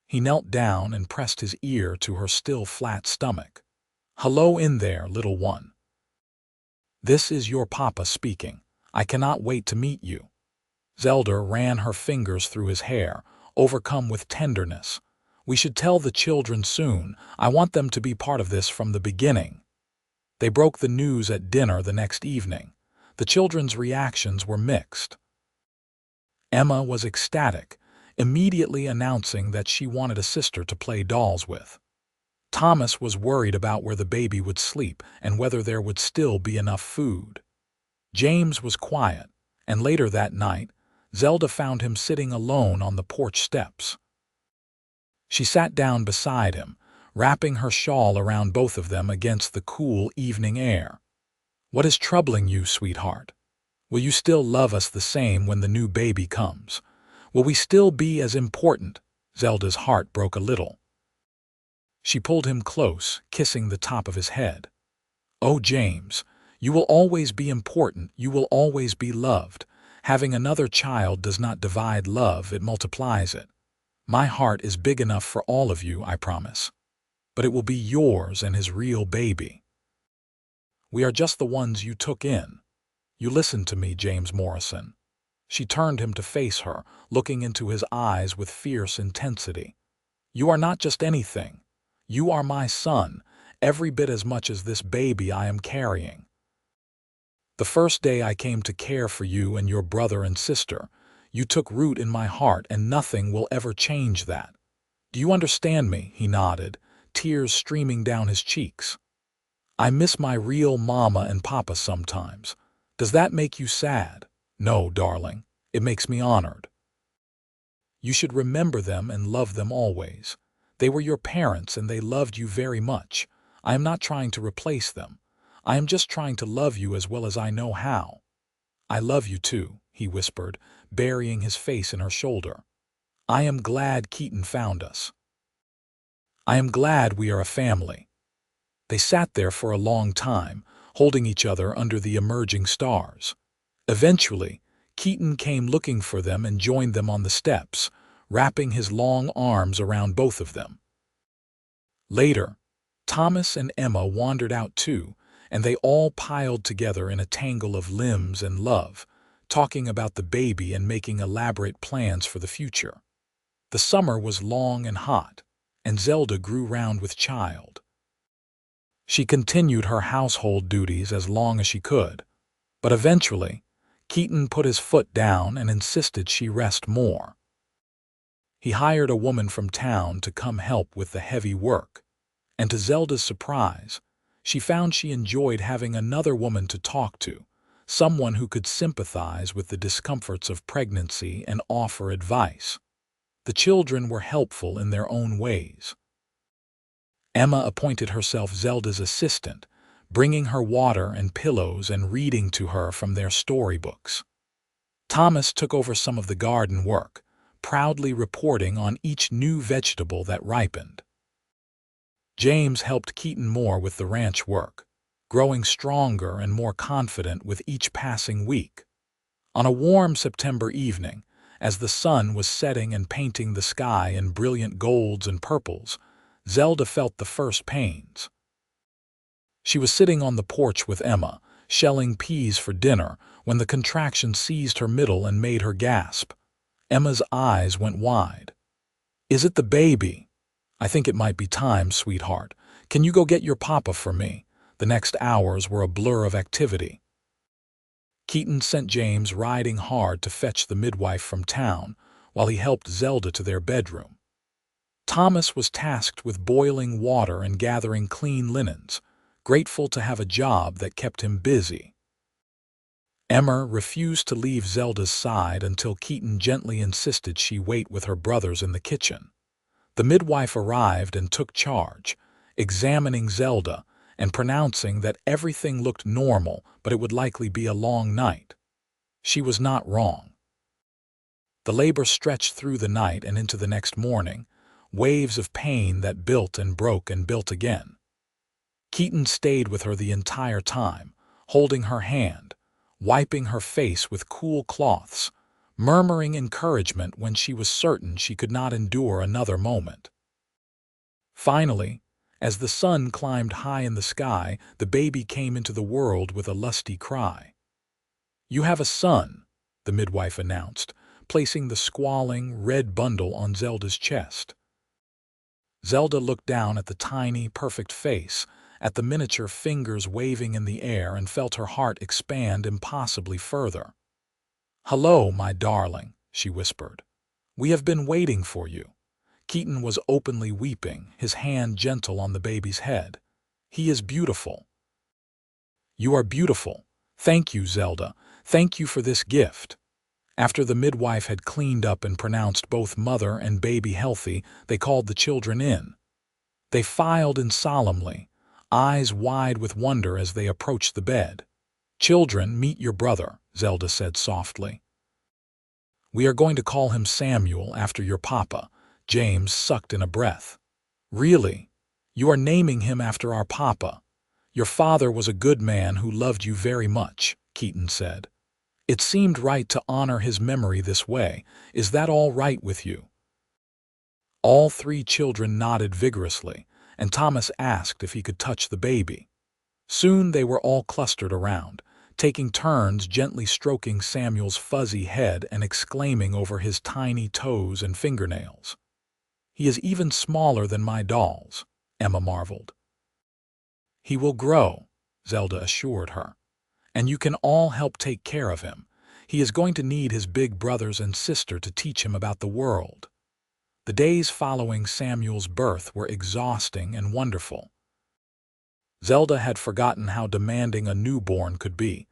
He knelt down and pressed his ear to her still flat stomach. "Hello in there, little one. This is your papa speaking. I cannot wait to meet you." Zelda ran her fingers through his hair, overcome with tenderness. "We should tell the children soon. I want them to be part of this from the beginning." They broke the news at dinner the next evening. The children's reactions were mixed. Emma was ecstatic, immediately announcing that she wanted a sister to play dolls with. Thomas was worried about where the baby would sleep and whether there would still be enough food. James was quiet, and later that night, Zelda found him sitting alone on the porch steps. She sat down beside him, wrapping her shawl around both of them against the cool evening air. "What is troubling you, sweetheart? Will you still love us the same when the new baby comes? Will we still be as important?" Zelda's heart broke a little. She pulled him close, kissing the top of his head. "Oh, James, you will always be important. You will always be loved. Having another child does not divide love, it multiplies it. My heart is big enough for all of you, I promise. But it will be yours and his real baby. We are just the ones you took in. You listened to me, James Morrison." She turned him to face her, looking into his eyes with fierce intensity. "You are not just anything. You are my son, every bit as much as this baby I am carrying. The first day I came to care for you and your brother and sister, you took root in my heart, and nothing will ever change that. Do you understand me?" He nodded, tears streaming down his cheeks. "I miss my real mama and papa sometimes. Does that make you sad?" "No, darling. It makes me honored. You should remember them and love them always. They were your parents and they loved you very much. I am not trying to replace them. I am just trying to love you as well as I know how." "I love you too," he whispered, burying his face in her shoulder. "I am glad Keaton found us. I am glad we are a family." They sat there for a long time, holding each other under the emerging stars. Eventually, Keaton came looking for them and joined them on the steps, wrapping his long arms around both of them. Later, Thomas and Emma wandered out too, and they all piled together in a tangle of limbs and love, talking about the baby and making elaborate plans for the future. The summer was long and hot, and Zelda grew round with child. She continued her household duties as long as she could, but eventually, Keaton put his foot down and insisted she rest more. He hired a woman from town to come help with the heavy work, and to Zelda's surprise, she found she enjoyed having another woman to talk to, someone who could sympathize with the discomforts of pregnancy and offer advice. The children were helpful in their own ways. Emma appointed herself Zelda's assistant, bringing her water and pillows and reading to her from their storybooks. Thomas took over some of the garden work, proudly reporting on each new vegetable that ripened. James helped Keaton more with the ranch work, growing stronger and more confident with each passing week. On a warm September evening, as the sun was setting and painting the sky in brilliant golds and purples, Zelda felt the first pains. She was sitting on the porch with Emma, shelling peas for dinner, when the contraction seized her middle and made her gasp. Emma's eyes went wide. "Is it the baby?" "I think it might be time, sweetheart. Can you go get your papa for me?" The next hours were a blur of activity. Keaton sent James riding hard to fetch the midwife from town, while he helped Zelda to their bedroom. Thomas was tasked with boiling water and gathering clean linens, grateful to have a job that kept him busy. Emma refused to leave Zelda's side until Keaton gently insisted she wait with her brothers in the kitchen. The midwife arrived and took charge, examining Zelda and pronouncing that everything looked normal, but it would likely be a long night. She was not wrong. The labor stretched through the night and into the next morning, waves of pain that built and broke and built again. Keaton stayed with her the entire time, holding her hand, wiping her face with cool cloths, murmuring encouragement when she was certain she could not endure another moment. Finally, as the sun climbed high in the sky, the baby came into the world with a lusty cry. "You have a son," the midwife announced, placing the squalling, red bundle on Zelda's chest. Zelda looked down at the tiny, perfect face, at the miniature fingers waving in the air, and felt her heart expand impossibly further. "Hello, my darling," she whispered. "We have been waiting for you." Keaton was openly weeping, his hand gentle on the baby's head. "He is beautiful." "You are beautiful. Thank you, Zelda. Thank you for this gift." After the midwife had cleaned up and pronounced both mother and baby healthy, they called the children in. They filed in solemnly, eyes wide with wonder as they approached the bed. "Children, meet your brother," Zelda said softly. "We are going to call him Samuel after your papa." James sucked in a breath. "Really? You are naming him after our papa? Your father was a good man who loved you very much," Keaton said. "It seemed right to honor his memory this way. Is that all right with you?" All three children nodded vigorously, and Thomas asked if he could touch the baby. Soon they were all clustered around, taking turns gently stroking Samuel's fuzzy head and exclaiming over his tiny toes and fingernails. "He is even smaller than my dolls," Emma marveled. "He will grow," Zelda assured her. "And you can all help take care of him. He is going to need his big brothers and sister to teach him about the world." The days following Samuel's birth were exhausting and wonderful. Zelda had forgotten how demanding a newborn could be,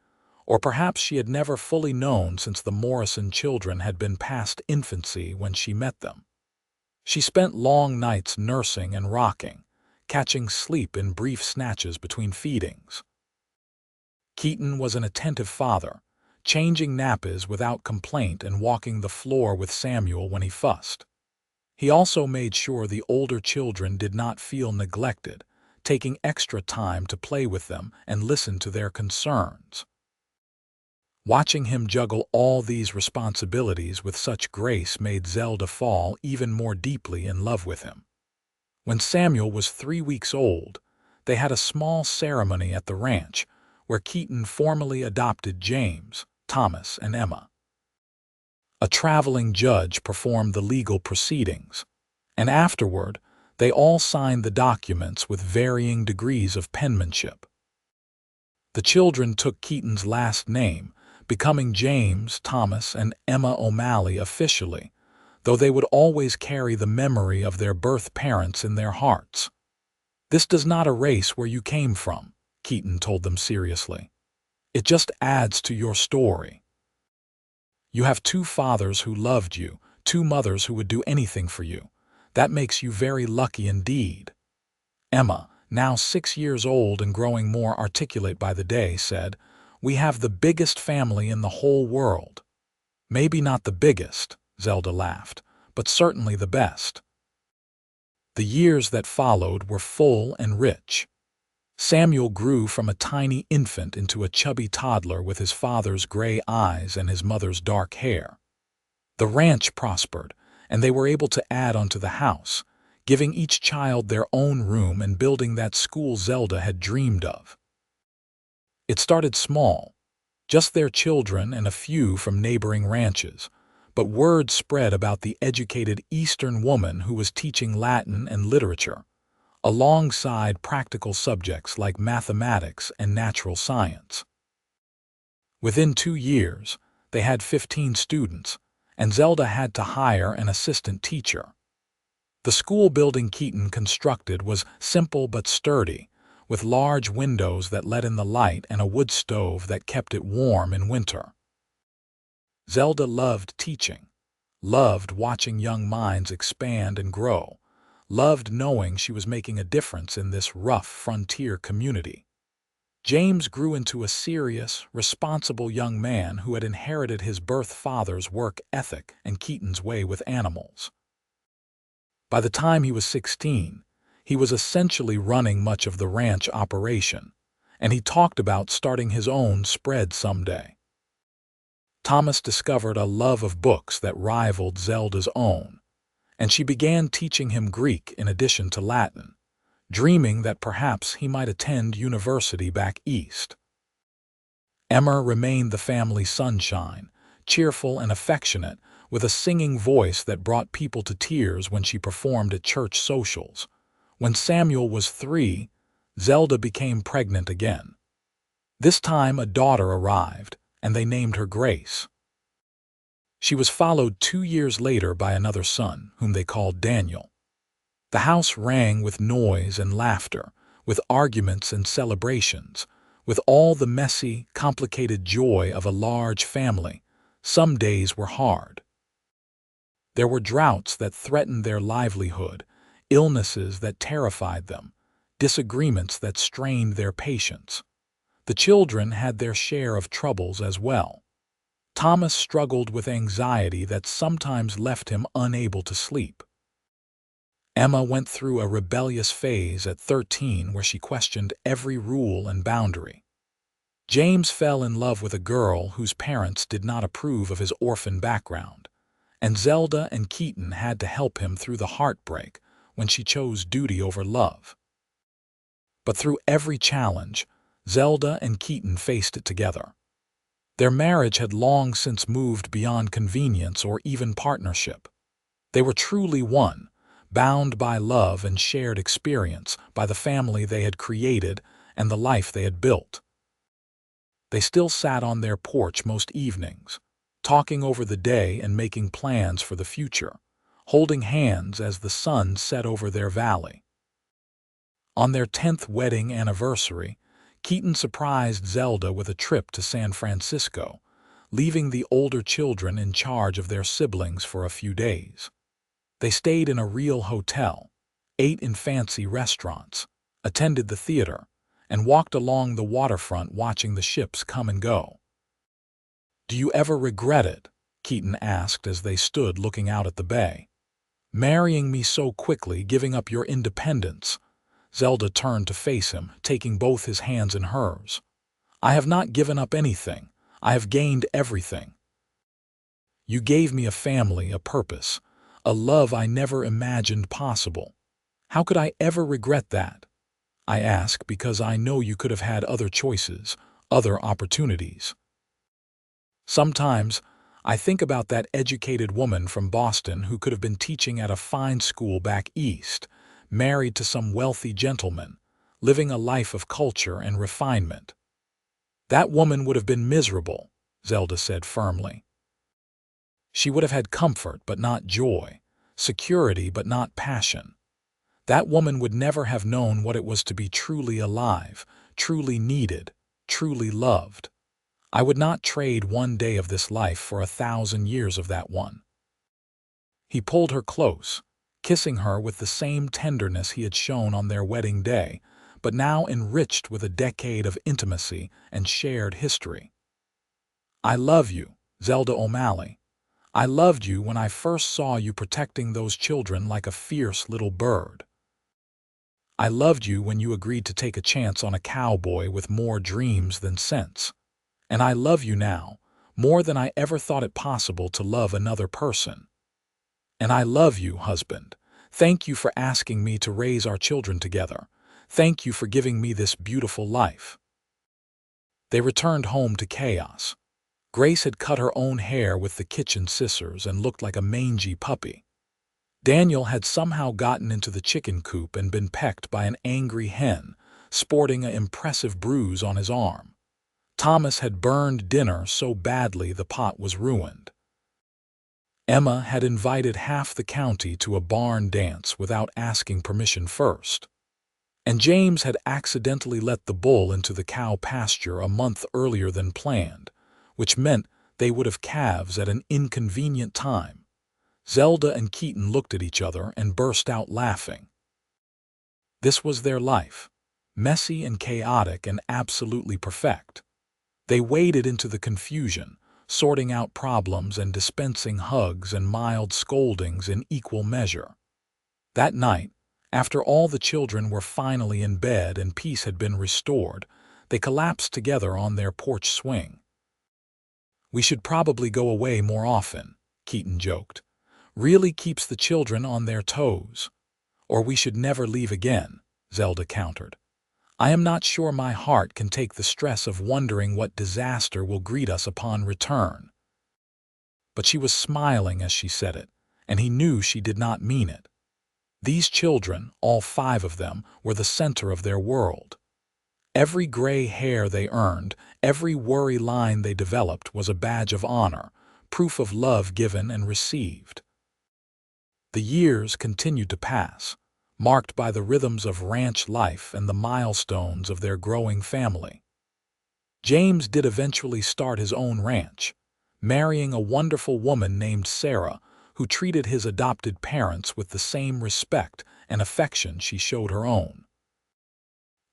or perhaps she had never fully known since the Morrison children had been past infancy when she met them. She spent long nights nursing and rocking, catching sleep in brief snatches between feedings. Keaton was an attentive father, changing nappies without complaint and walking the floor with Samuel when he fussed. He also made sure the older children did not feel neglected, taking extra time to play with them and listen to their concerns. Watching him juggle all these responsibilities with such grace made Zelda fall even more deeply in love with him. When Samuel was 3 weeks old, they had a small ceremony at the ranch where Keaton formally adopted James, Thomas, and Emma. A traveling judge performed the legal proceedings, and afterward, they all signed the documents with varying degrees of penmanship. The children took Keaton's last name, becoming James, Thomas, and Emma O'Malley officially, though they would always carry the memory of their birth parents in their hearts. "This does not erase where you came from," Keaton told them seriously. "It just adds to your story. You have 2 fathers who loved you, 2 mothers who would do anything for you. That makes you very lucky indeed." Emma, now 6 years old and growing more articulate by the day, said, "We have the biggest family in the whole world." "Maybe not the biggest," Zelda laughed, "but certainly the best." The years that followed were full and rich. Samuel grew from a tiny infant into a chubby toddler with his father's gray eyes and his mother's dark hair. The ranch prospered, and they were able to add onto the house, giving each child their own room and building that school Zelda had dreamed of. It started small, just their children and a few from neighboring ranches, but word spread about the educated Eastern woman who was teaching Latin and literature, alongside practical subjects like mathematics and natural science. Within 2 years, they had 15 students, and Zelda had to hire an assistant teacher. The school building Keaton constructed was simple but sturdy, with large windows that let in the light and a wood stove that kept it warm in winter. Zelda loved teaching, loved watching young minds expand and grow, loved knowing she was making a difference in this rough frontier community. James grew into a serious, responsible young man who had inherited his birth father's work ethic and Keaton's way with animals. By the time he was 16, he was essentially running much of the ranch operation, and he talked about starting his own spread someday. Thomas discovered a love of books that rivaled Zelda's own, and she began teaching him Greek in addition to Latin, dreaming that perhaps he might attend university back east. Emma remained the family sunshine, cheerful and affectionate, with a singing voice that brought people to tears when she performed at church socials. When Samuel was 3, Zelda became pregnant again. This time a daughter arrived, and they named her Grace. She was followed 2 years later by another son, whom they called Daniel. The house rang with noise and laughter, with arguments and celebrations, with all the messy, complicated joy of a large family. Some days were hard. There were droughts that threatened their livelihood, illnesses that terrified them, disagreements that strained their patience. The children had their share of troubles as well. Thomas struggled with anxiety that sometimes left him unable to sleep. Emma went through a rebellious phase at 13 where she questioned every rule and boundary. James fell in love with a girl whose parents did not approve of his orphan background, and Zelda and Keaton had to help him through the heartbreak when she chose duty over love. But through every challenge, Zelda and Keaton faced it together. Their marriage had long since moved beyond convenience or even partnership. They were truly one, bound by love and shared experience, by the family they had created and the life they had built. They still sat on their porch most evenings, talking over the day and making plans for the future, holding hands as the sun set over their valley. On their 10th wedding anniversary, Keaton surprised Zelda with a trip to San Francisco, leaving the older children in charge of their siblings for a few days. They stayed in a real hotel, ate in fancy restaurants, attended the theater, and walked along the waterfront watching the ships come and go. "Do you ever regret it?" Keaton asked as they stood looking out at the bay. "Marrying me so quickly, giving up your independence." Zelda turned to face him, taking both his hands in hers. "I have not given up anything. I have gained everything. You gave me a family, a purpose, a love I never imagined possible. How could I ever regret that? I ask because I know you could have had other choices, other opportunities." Sometimes, I think about that educated woman from Boston who could have been teaching at a fine school back east, married to some wealthy gentleman, living a life of culture and refinement. "That woman would have been miserable," Zelda said firmly. "She would have had comfort but not joy, security but not passion. That woman would never have known what it was to be truly alive, truly needed, truly loved. I would not trade one day of this life for 1,000 years of that one." He pulled her close, kissing her with the same tenderness he had shown on their wedding day, but now enriched with a decade of intimacy and shared history. I love you, Zelda O'Malley. I loved you when I first saw you protecting those children like a fierce little bird. I loved you when you agreed to take a chance on a cowboy with more dreams than sense. And I love you now, more than I ever thought it possible to love another person. And I love you, husband. Thank you for asking me to raise our children together. Thank you for giving me this beautiful life. They returned home to chaos. Grace had cut her own hair with the kitchen scissors and looked like a mangy puppy. Daniel had somehow gotten into the chicken coop and been pecked by an angry hen, sporting an impressive bruise on his arm. Thomas had burned dinner so badly the pot was ruined. Emma had invited half the county to a barn dance without asking permission first. And James had accidentally let the bull into the cow pasture a month earlier than planned, which meant they would have calves at an inconvenient time. Zelda and Keaton looked at each other and burst out laughing. This was their life, messy and chaotic and absolutely perfect. They waded into the confusion, sorting out problems and dispensing hugs and mild scoldings in equal measure. That night, after all the children were finally in bed and peace had been restored, they collapsed together on their porch swing. "We should probably go away more often," Keaton joked. "Really keeps the children on their toes." "Or we should never leave again," Zelda countered. "I am not sure my heart can take the stress of wondering what disaster will greet us upon return." But she was smiling as she said it, and he knew she did not mean it. These children, all 5 of them, were the center of their world. Every gray hair they earned, every worry line they developed was a badge of honor, proof of love given and received. The years continued to pass, marked by the rhythms of ranch life and the milestones of their growing family. James did eventually start his own ranch, marrying a wonderful woman named Sarah, who treated his adopted parents with the same respect and affection she showed her own.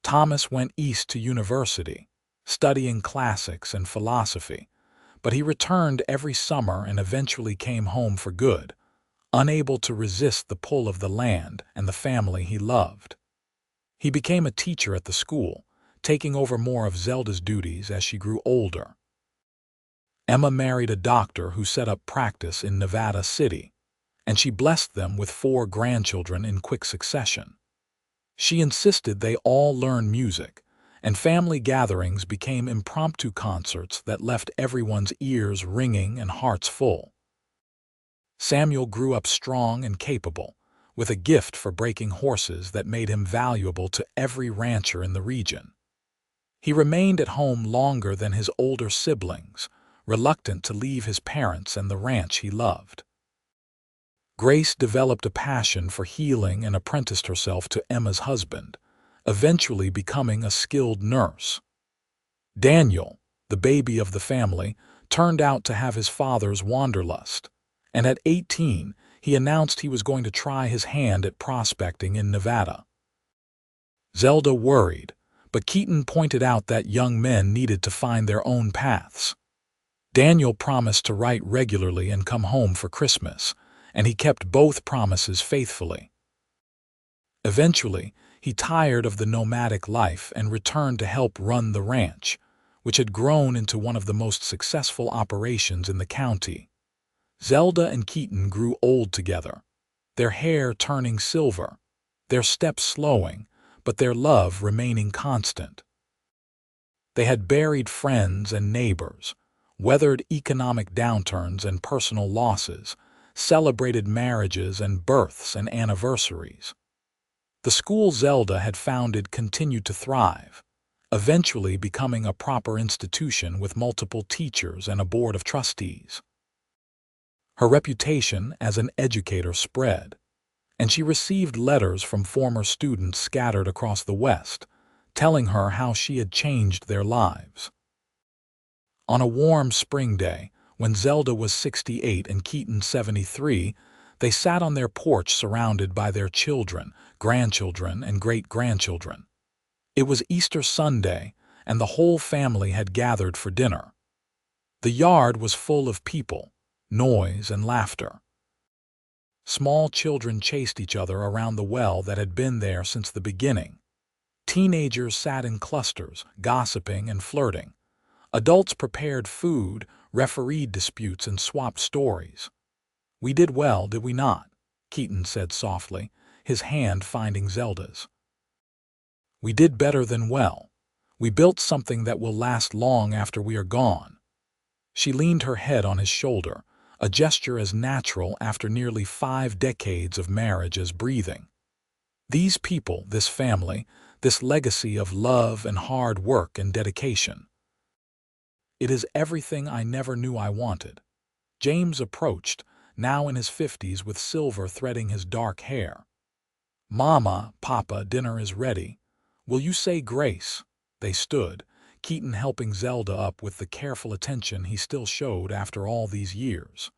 Thomas went east to university, studying classics and philosophy, but he returned every summer and eventually came home for good, unable to resist the pull of the land and the family he loved. He became a teacher at the school, taking over more of Zelda's duties as she grew older. Emma married a doctor who set up practice in Nevada City, and she blessed them with 4 grandchildren in quick succession. She insisted they all learn music, and family gatherings became impromptu concerts that left everyone's ears ringing and hearts full. Samuel grew up strong and capable, with a gift for breaking horses that made him valuable to every rancher in the region. He remained at home longer than his older siblings, reluctant to leave his parents and the ranch he loved. Grace developed a passion for healing and apprenticed herself to Emma's husband, eventually becoming a skilled nurse. Daniel, the baby of the family, turned out to have his father's wanderlust, and at 18, he announced he was going to try his hand at prospecting in Nevada. Zelda worried, but Keaton pointed out that young men needed to find their own paths. Daniel promised to write regularly and come home for Christmas, and he kept both promises faithfully. Eventually, he tired of the nomadic life and returned to help run the ranch, which had grown into one of the most successful operations in the county. Zelda and Keaton grew old together, their hair turning silver, their steps slowing, but their love remaining constant. They had buried friends and neighbors, weathered economic downturns and personal losses, celebrated marriages and births and anniversaries. The school Zelda had founded continued to thrive, eventually becoming a proper institution with multiple teachers and a board of trustees. Her reputation as an educator spread, and she received letters from former students scattered across the West, telling her how she had changed their lives. On a warm spring day, when Zelda was 68 and Keaton 73, they sat on their porch surrounded by their children, grandchildren, and great-grandchildren. It was Easter Sunday, and the whole family had gathered for dinner. The yard was full of people, noise and laughter. Small children chased each other around the well that had been there since the beginning. Teenagers sat in clusters, gossiping and flirting. Adults prepared food, refereed disputes, and swapped stories. "We did well, did we not?" Keaton said softly, his hand finding Zelda's. "We did better than well. We built something that will last long after we are gone." She leaned her head on his shoulder, a gesture as natural after nearly 5 decades of marriage as breathing. These people, this family, this legacy of love and hard work and dedication. It is everything I never knew I wanted. James approached, now in his 50s with silver threading his dark hair. "Mama, Papa, dinner is ready. Will you say grace?" They stood, Keaton helping Zelda up with the careful attention he still showed after all these years.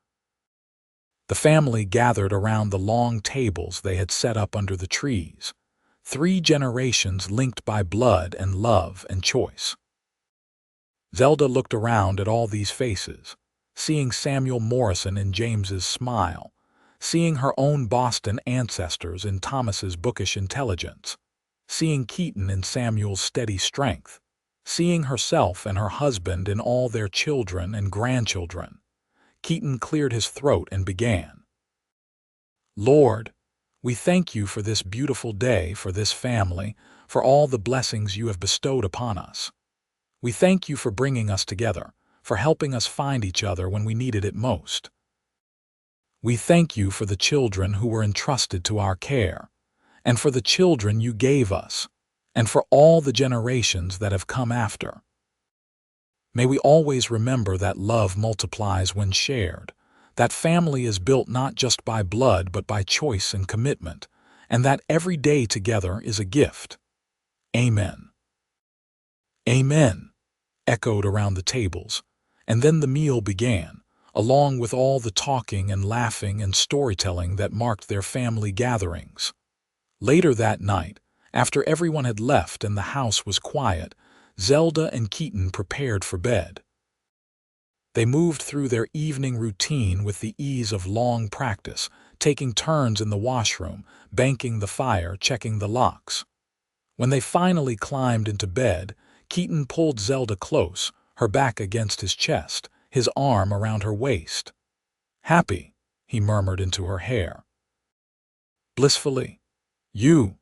The family gathered around the long tables they had set up under the trees. 3 generations linked by blood and love and choice. Zelda looked around at all these faces, seeing Samuel Morrison in James's smile, seeing her own Boston ancestors in Thomas's bookish intelligence, seeing Keaton in Samuel's steady strength, seeing herself and her husband in all their children and grandchildren. Keaton cleared his throat and began. "Lord, we thank you for this beautiful day, for this family, for all the blessings you have bestowed upon us. We thank you for bringing us together, for helping us find each other when we needed it most. We thank you for the children who were entrusted to our care, and for the children you gave us, and for all the generations that have come after. May we always remember that love multiplies when shared, that family is built not just by blood but by choice and commitment, and that every day together is a gift. Amen." "Amen," echoed around the tables, and then the meal began, along with all the talking and laughing and storytelling that marked their family gatherings. Later that night, after everyone had left and the house was quiet, Zelda and Keaton prepared for bed. They moved through their evening routine with the ease of long practice, taking turns in the washroom, banking the fire, checking the locks. When they finally climbed into bed, Keaton pulled Zelda close, her back against his chest, his arm around her waist. "Happy," he murmured into her hair. "Blissfully. You.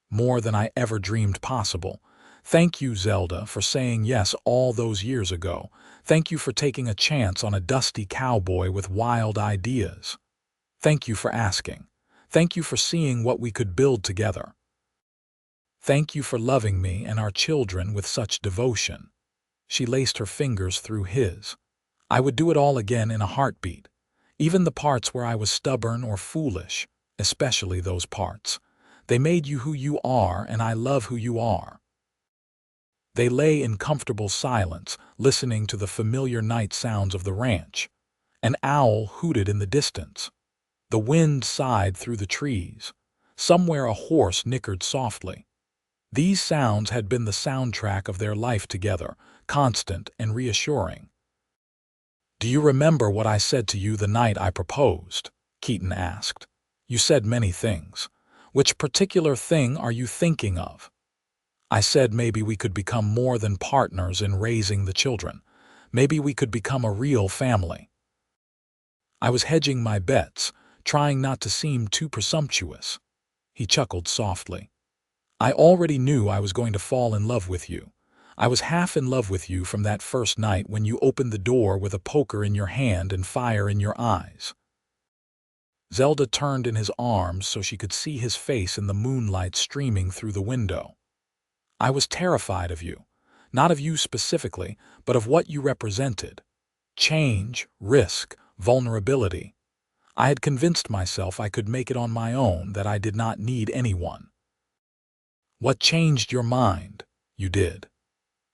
More than I ever dreamed possible. Thank you, Zelda, for saying yes all those years ago. Thank you for taking a chance on a dusty cowboy with wild ideas. Thank you for asking. Thank you for seeing what we could build together. Thank you for loving me and our children with such devotion." She laced her fingers through his. "I would do it all again in a heartbeat. Even the parts where I was stubborn or foolish, especially those parts. They made you who you are, and I love who you are." They lay in comfortable silence, listening to the familiar night sounds of the ranch. An owl hooted in the distance. The wind sighed through the trees. Somewhere a horse nickered softly. These sounds had been the soundtrack of their life together, constant and reassuring. "Do you remember what I said to you the night I proposed?" Keaton asked. "You said many things. Which particular thing are you thinking of?" "I said maybe we could become more than partners in raising the children. Maybe we could become a real family." I was hedging my bets, trying not to seem too presumptuous. He chuckled softly. "I already knew I was going to fall in love with you. I was half in love with you from that first night when you opened the door with a poker in your hand and fire in your eyes." Zelda turned in his arms so she could see his face in the moonlight streaming through the window. "I was terrified of you. Not of you specifically, but of what you represented. Change, risk, vulnerability. I had convinced myself I could make it on my own, that I did not need anyone. What changed your mind? You did.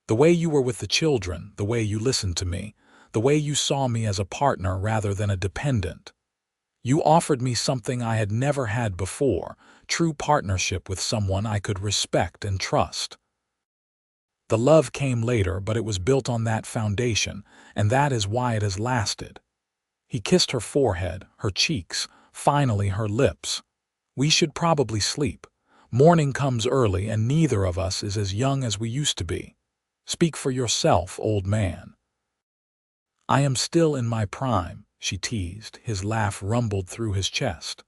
The way you were with the children, the way you listened to me, the way you saw me as a partner rather than a dependent. You offered me something I had never had before, true partnership with someone I could respect and trust. The love came later, but it was built on that foundation, and that is why it has lasted. He kissed her forehead, her cheeks, finally her lips. We should probably sleep. Morning comes early, and neither of us is as young as we used to be. Speak for yourself, old man. I am still in my prime, she teased. His laugh rumbled through his chest.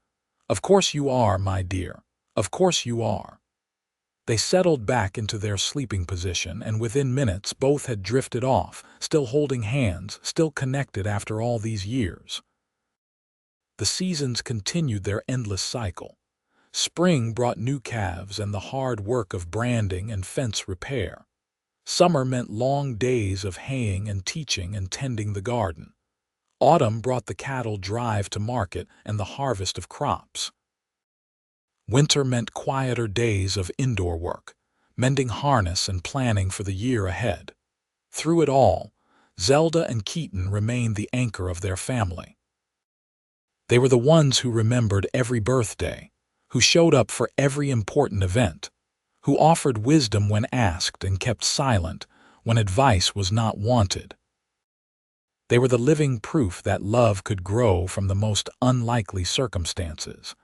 Of course you are, my dear. Of course you are. They settled back into their sleeping position, and within minutes both had drifted off, still holding hands, still connected after all these years. The seasons continued their endless cycle. Spring brought new calves and the hard work of branding and fence repair. Summer meant long days of haying and teaching and tending the garden. Autumn brought the cattle drive to market and the harvest of crops. Winter meant quieter days of indoor work, mending harness and planning for the year ahead. Through it all, Zelda and Keaton remained the anchor of their family. They were the ones who remembered every birthday, who showed up for every important event, who offered wisdom when asked and kept silent when advice was not wanted. They were the living proof that love could grow from the most unlikely circumstances,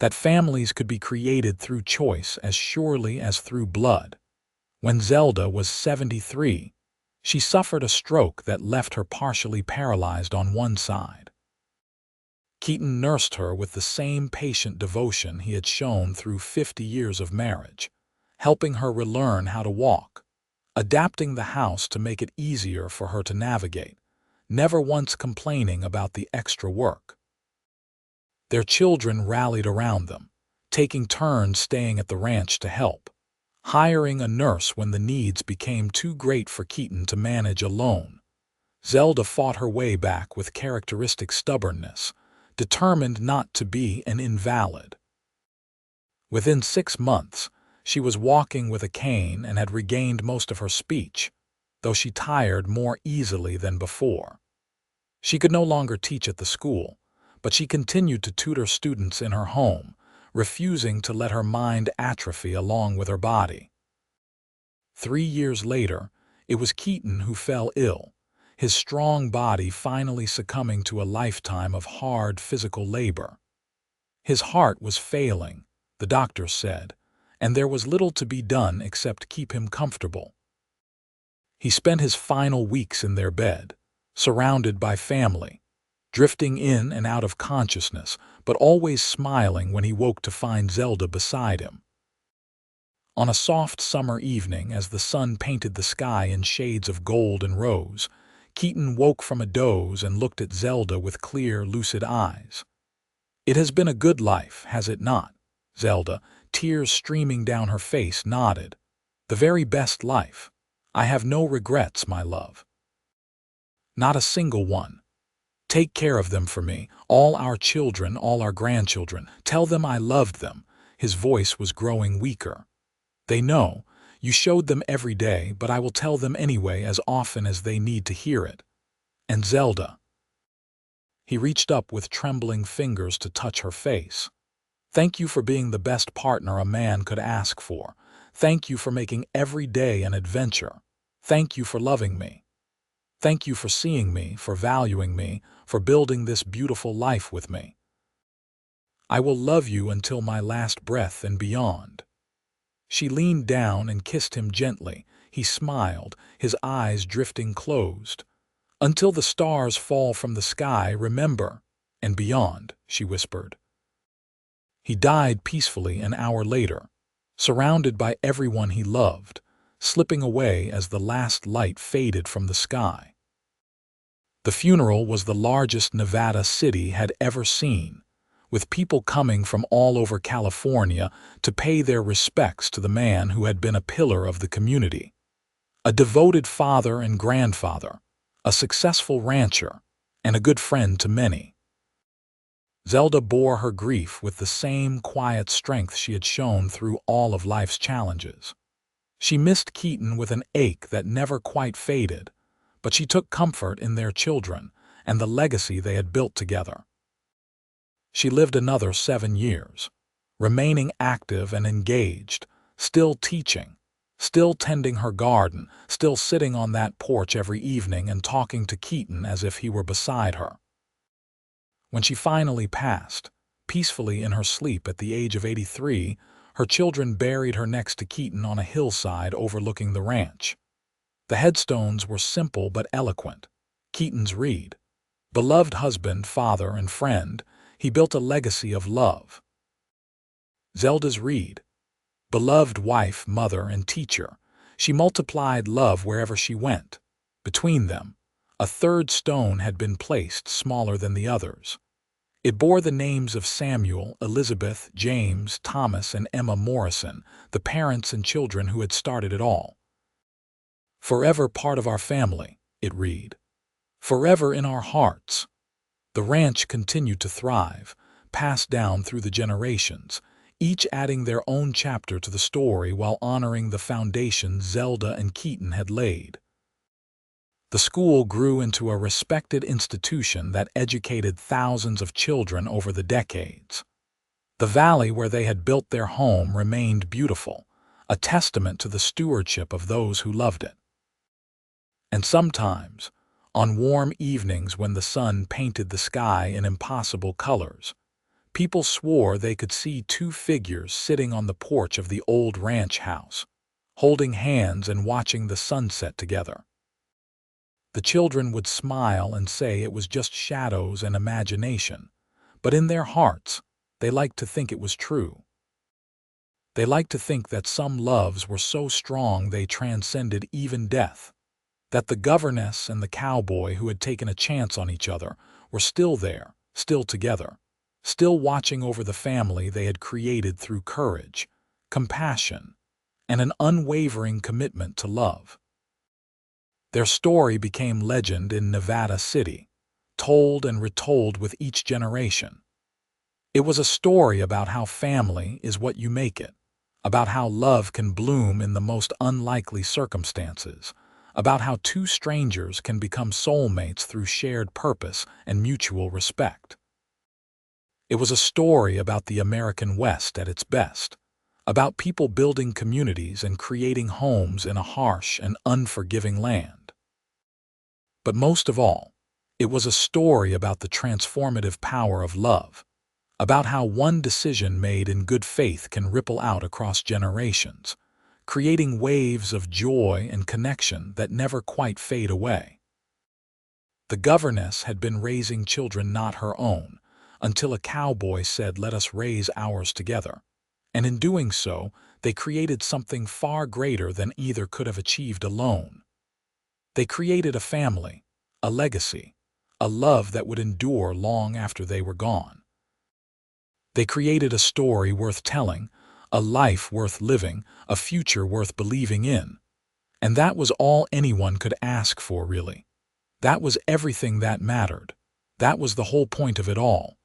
that families could be created through choice as surely as through blood. When Zelda was 73, she suffered a stroke that left her partially paralyzed on one side. Keaton nursed her with the same patient devotion he had shown through 50 years of marriage, helping her relearn how to walk, adapting the house to make it easier for her to navigate, never once complaining about the extra work. Their children rallied around them, taking turns staying at the ranch to help, hiring a nurse when the needs became too great for Keaton to manage alone. Zelda fought her way back with characteristic stubbornness, determined not to be an invalid. Within 6 months, she was walking with a cane and had regained most of her speech, though she tired more easily than before. She could no longer teach at the school, but she continued to tutor students in her home, refusing to let her mind atrophy along with her body. 3 years later, it was Keaton who fell ill, his strong body finally succumbing to a lifetime of hard physical labor. His heart was failing, the doctors said, and there was little to be done except keep him comfortable. He spent his final weeks in their bed, surrounded by family, drifting in and out of consciousness, but always smiling when he woke to find Zelda beside him. On a soft summer evening, as the sun painted the sky in shades of gold and rose, Keaton woke from a doze and looked at Zelda with clear, lucid eyes. "It has been a good life, has it not?" Zelda, tears streaming down her face, nodded. "The very best life. I have no regrets, my love." "Not a single one. Take care of them for me, all our children, all our grandchildren. Tell them I loved them." His voice was growing weaker. "They know. You showed them every day, but I will tell them anyway as often as they need to hear it. And Zelda." He reached up with trembling fingers to touch her face. "Thank you for being the best partner a man could ask for. Thank you for making every day an adventure. Thank you for loving me. Thank you for seeing me, for valuing me, for building this beautiful life with me. I will love you until my last breath and beyond." She leaned down and kissed him gently. He smiled, his eyes drifting closed. "Until the stars fall from the sky, remember, and beyond," she whispered. He died peacefully an hour later, surrounded by everyone he loved, slipping away as the last light faded from the sky. The funeral was the largest Nevada city had ever seen, with people coming from all over California to pay their respects to the man who had been a pillar of the community. A devoted father and grandfather, a successful rancher, and a good friend to many. Zelda bore her grief with the same quiet strength she had shown through all of life's challenges. She missed Keaton with an ache that never quite faded, but she took comfort in their children and the legacy they had built together. She lived another 7 years, remaining active and engaged, still teaching, still tending her garden, still sitting on that porch every evening and talking to Keaton as if he were beside her. When she finally passed, peacefully in her sleep at the age of 83, her children buried her next to Keaton on a hillside overlooking the ranch. The headstones were simple but eloquent. Keaton's read, "Beloved husband, father, and friend, he built a legacy of love." Zelda's read, "Beloved wife, mother, and teacher, she multiplied love wherever she went." Between them, a third stone had been placed, smaller than the others. It bore the names of Samuel, Elizabeth, James, Thomas, and Emma Morrison, the parents and children who had started it all. "Forever part of our family," it read. "Forever in our hearts." The ranch continued to thrive, passed down through the generations, each adding their own chapter to the story while honoring the foundation Zelda and Keaton had laid. The school grew into a respected institution that educated thousands of children over the decades. The valley where they had built their home remained beautiful, a testament to the stewardship of those who loved it. And sometimes, on warm evenings when the sun painted the sky in impossible colors, people swore they could see two figures sitting on the porch of the old ranch house, holding hands and watching the sunset together. The children would smile and say it was just shadows and imagination, but in their hearts, they liked to think it was true. They liked to think that some loves were so strong they transcended even death, that the governess and the cowboy who had taken a chance on each other were still there, still together, still watching over the family they had created through courage, compassion, and an unwavering commitment to love. Their story became legend in Nevada City, told and retold with each generation. It was a story about how family is what you make it, about how love can bloom in the most unlikely circumstances, about how two strangers can become soulmates through shared purpose and mutual respect. It was a story about the American West at its best, about people building communities and creating homes in a harsh and unforgiving land. But most of all, it was a story about the transformative power of love, about how one decision made in good faith can ripple out across generations, creating waves of joy and connection that never quite fade away. The governess had been raising children not her own, until a cowboy said, "Let us raise ours together." And in doing so, they created something far greater than either could have achieved alone. They created a family, a legacy, a love that would endure long after they were gone. They created a story worth telling, a life worth living, a future worth believing in. And that was all anyone could ask for, really. That was everything that mattered. That was the whole point of it all.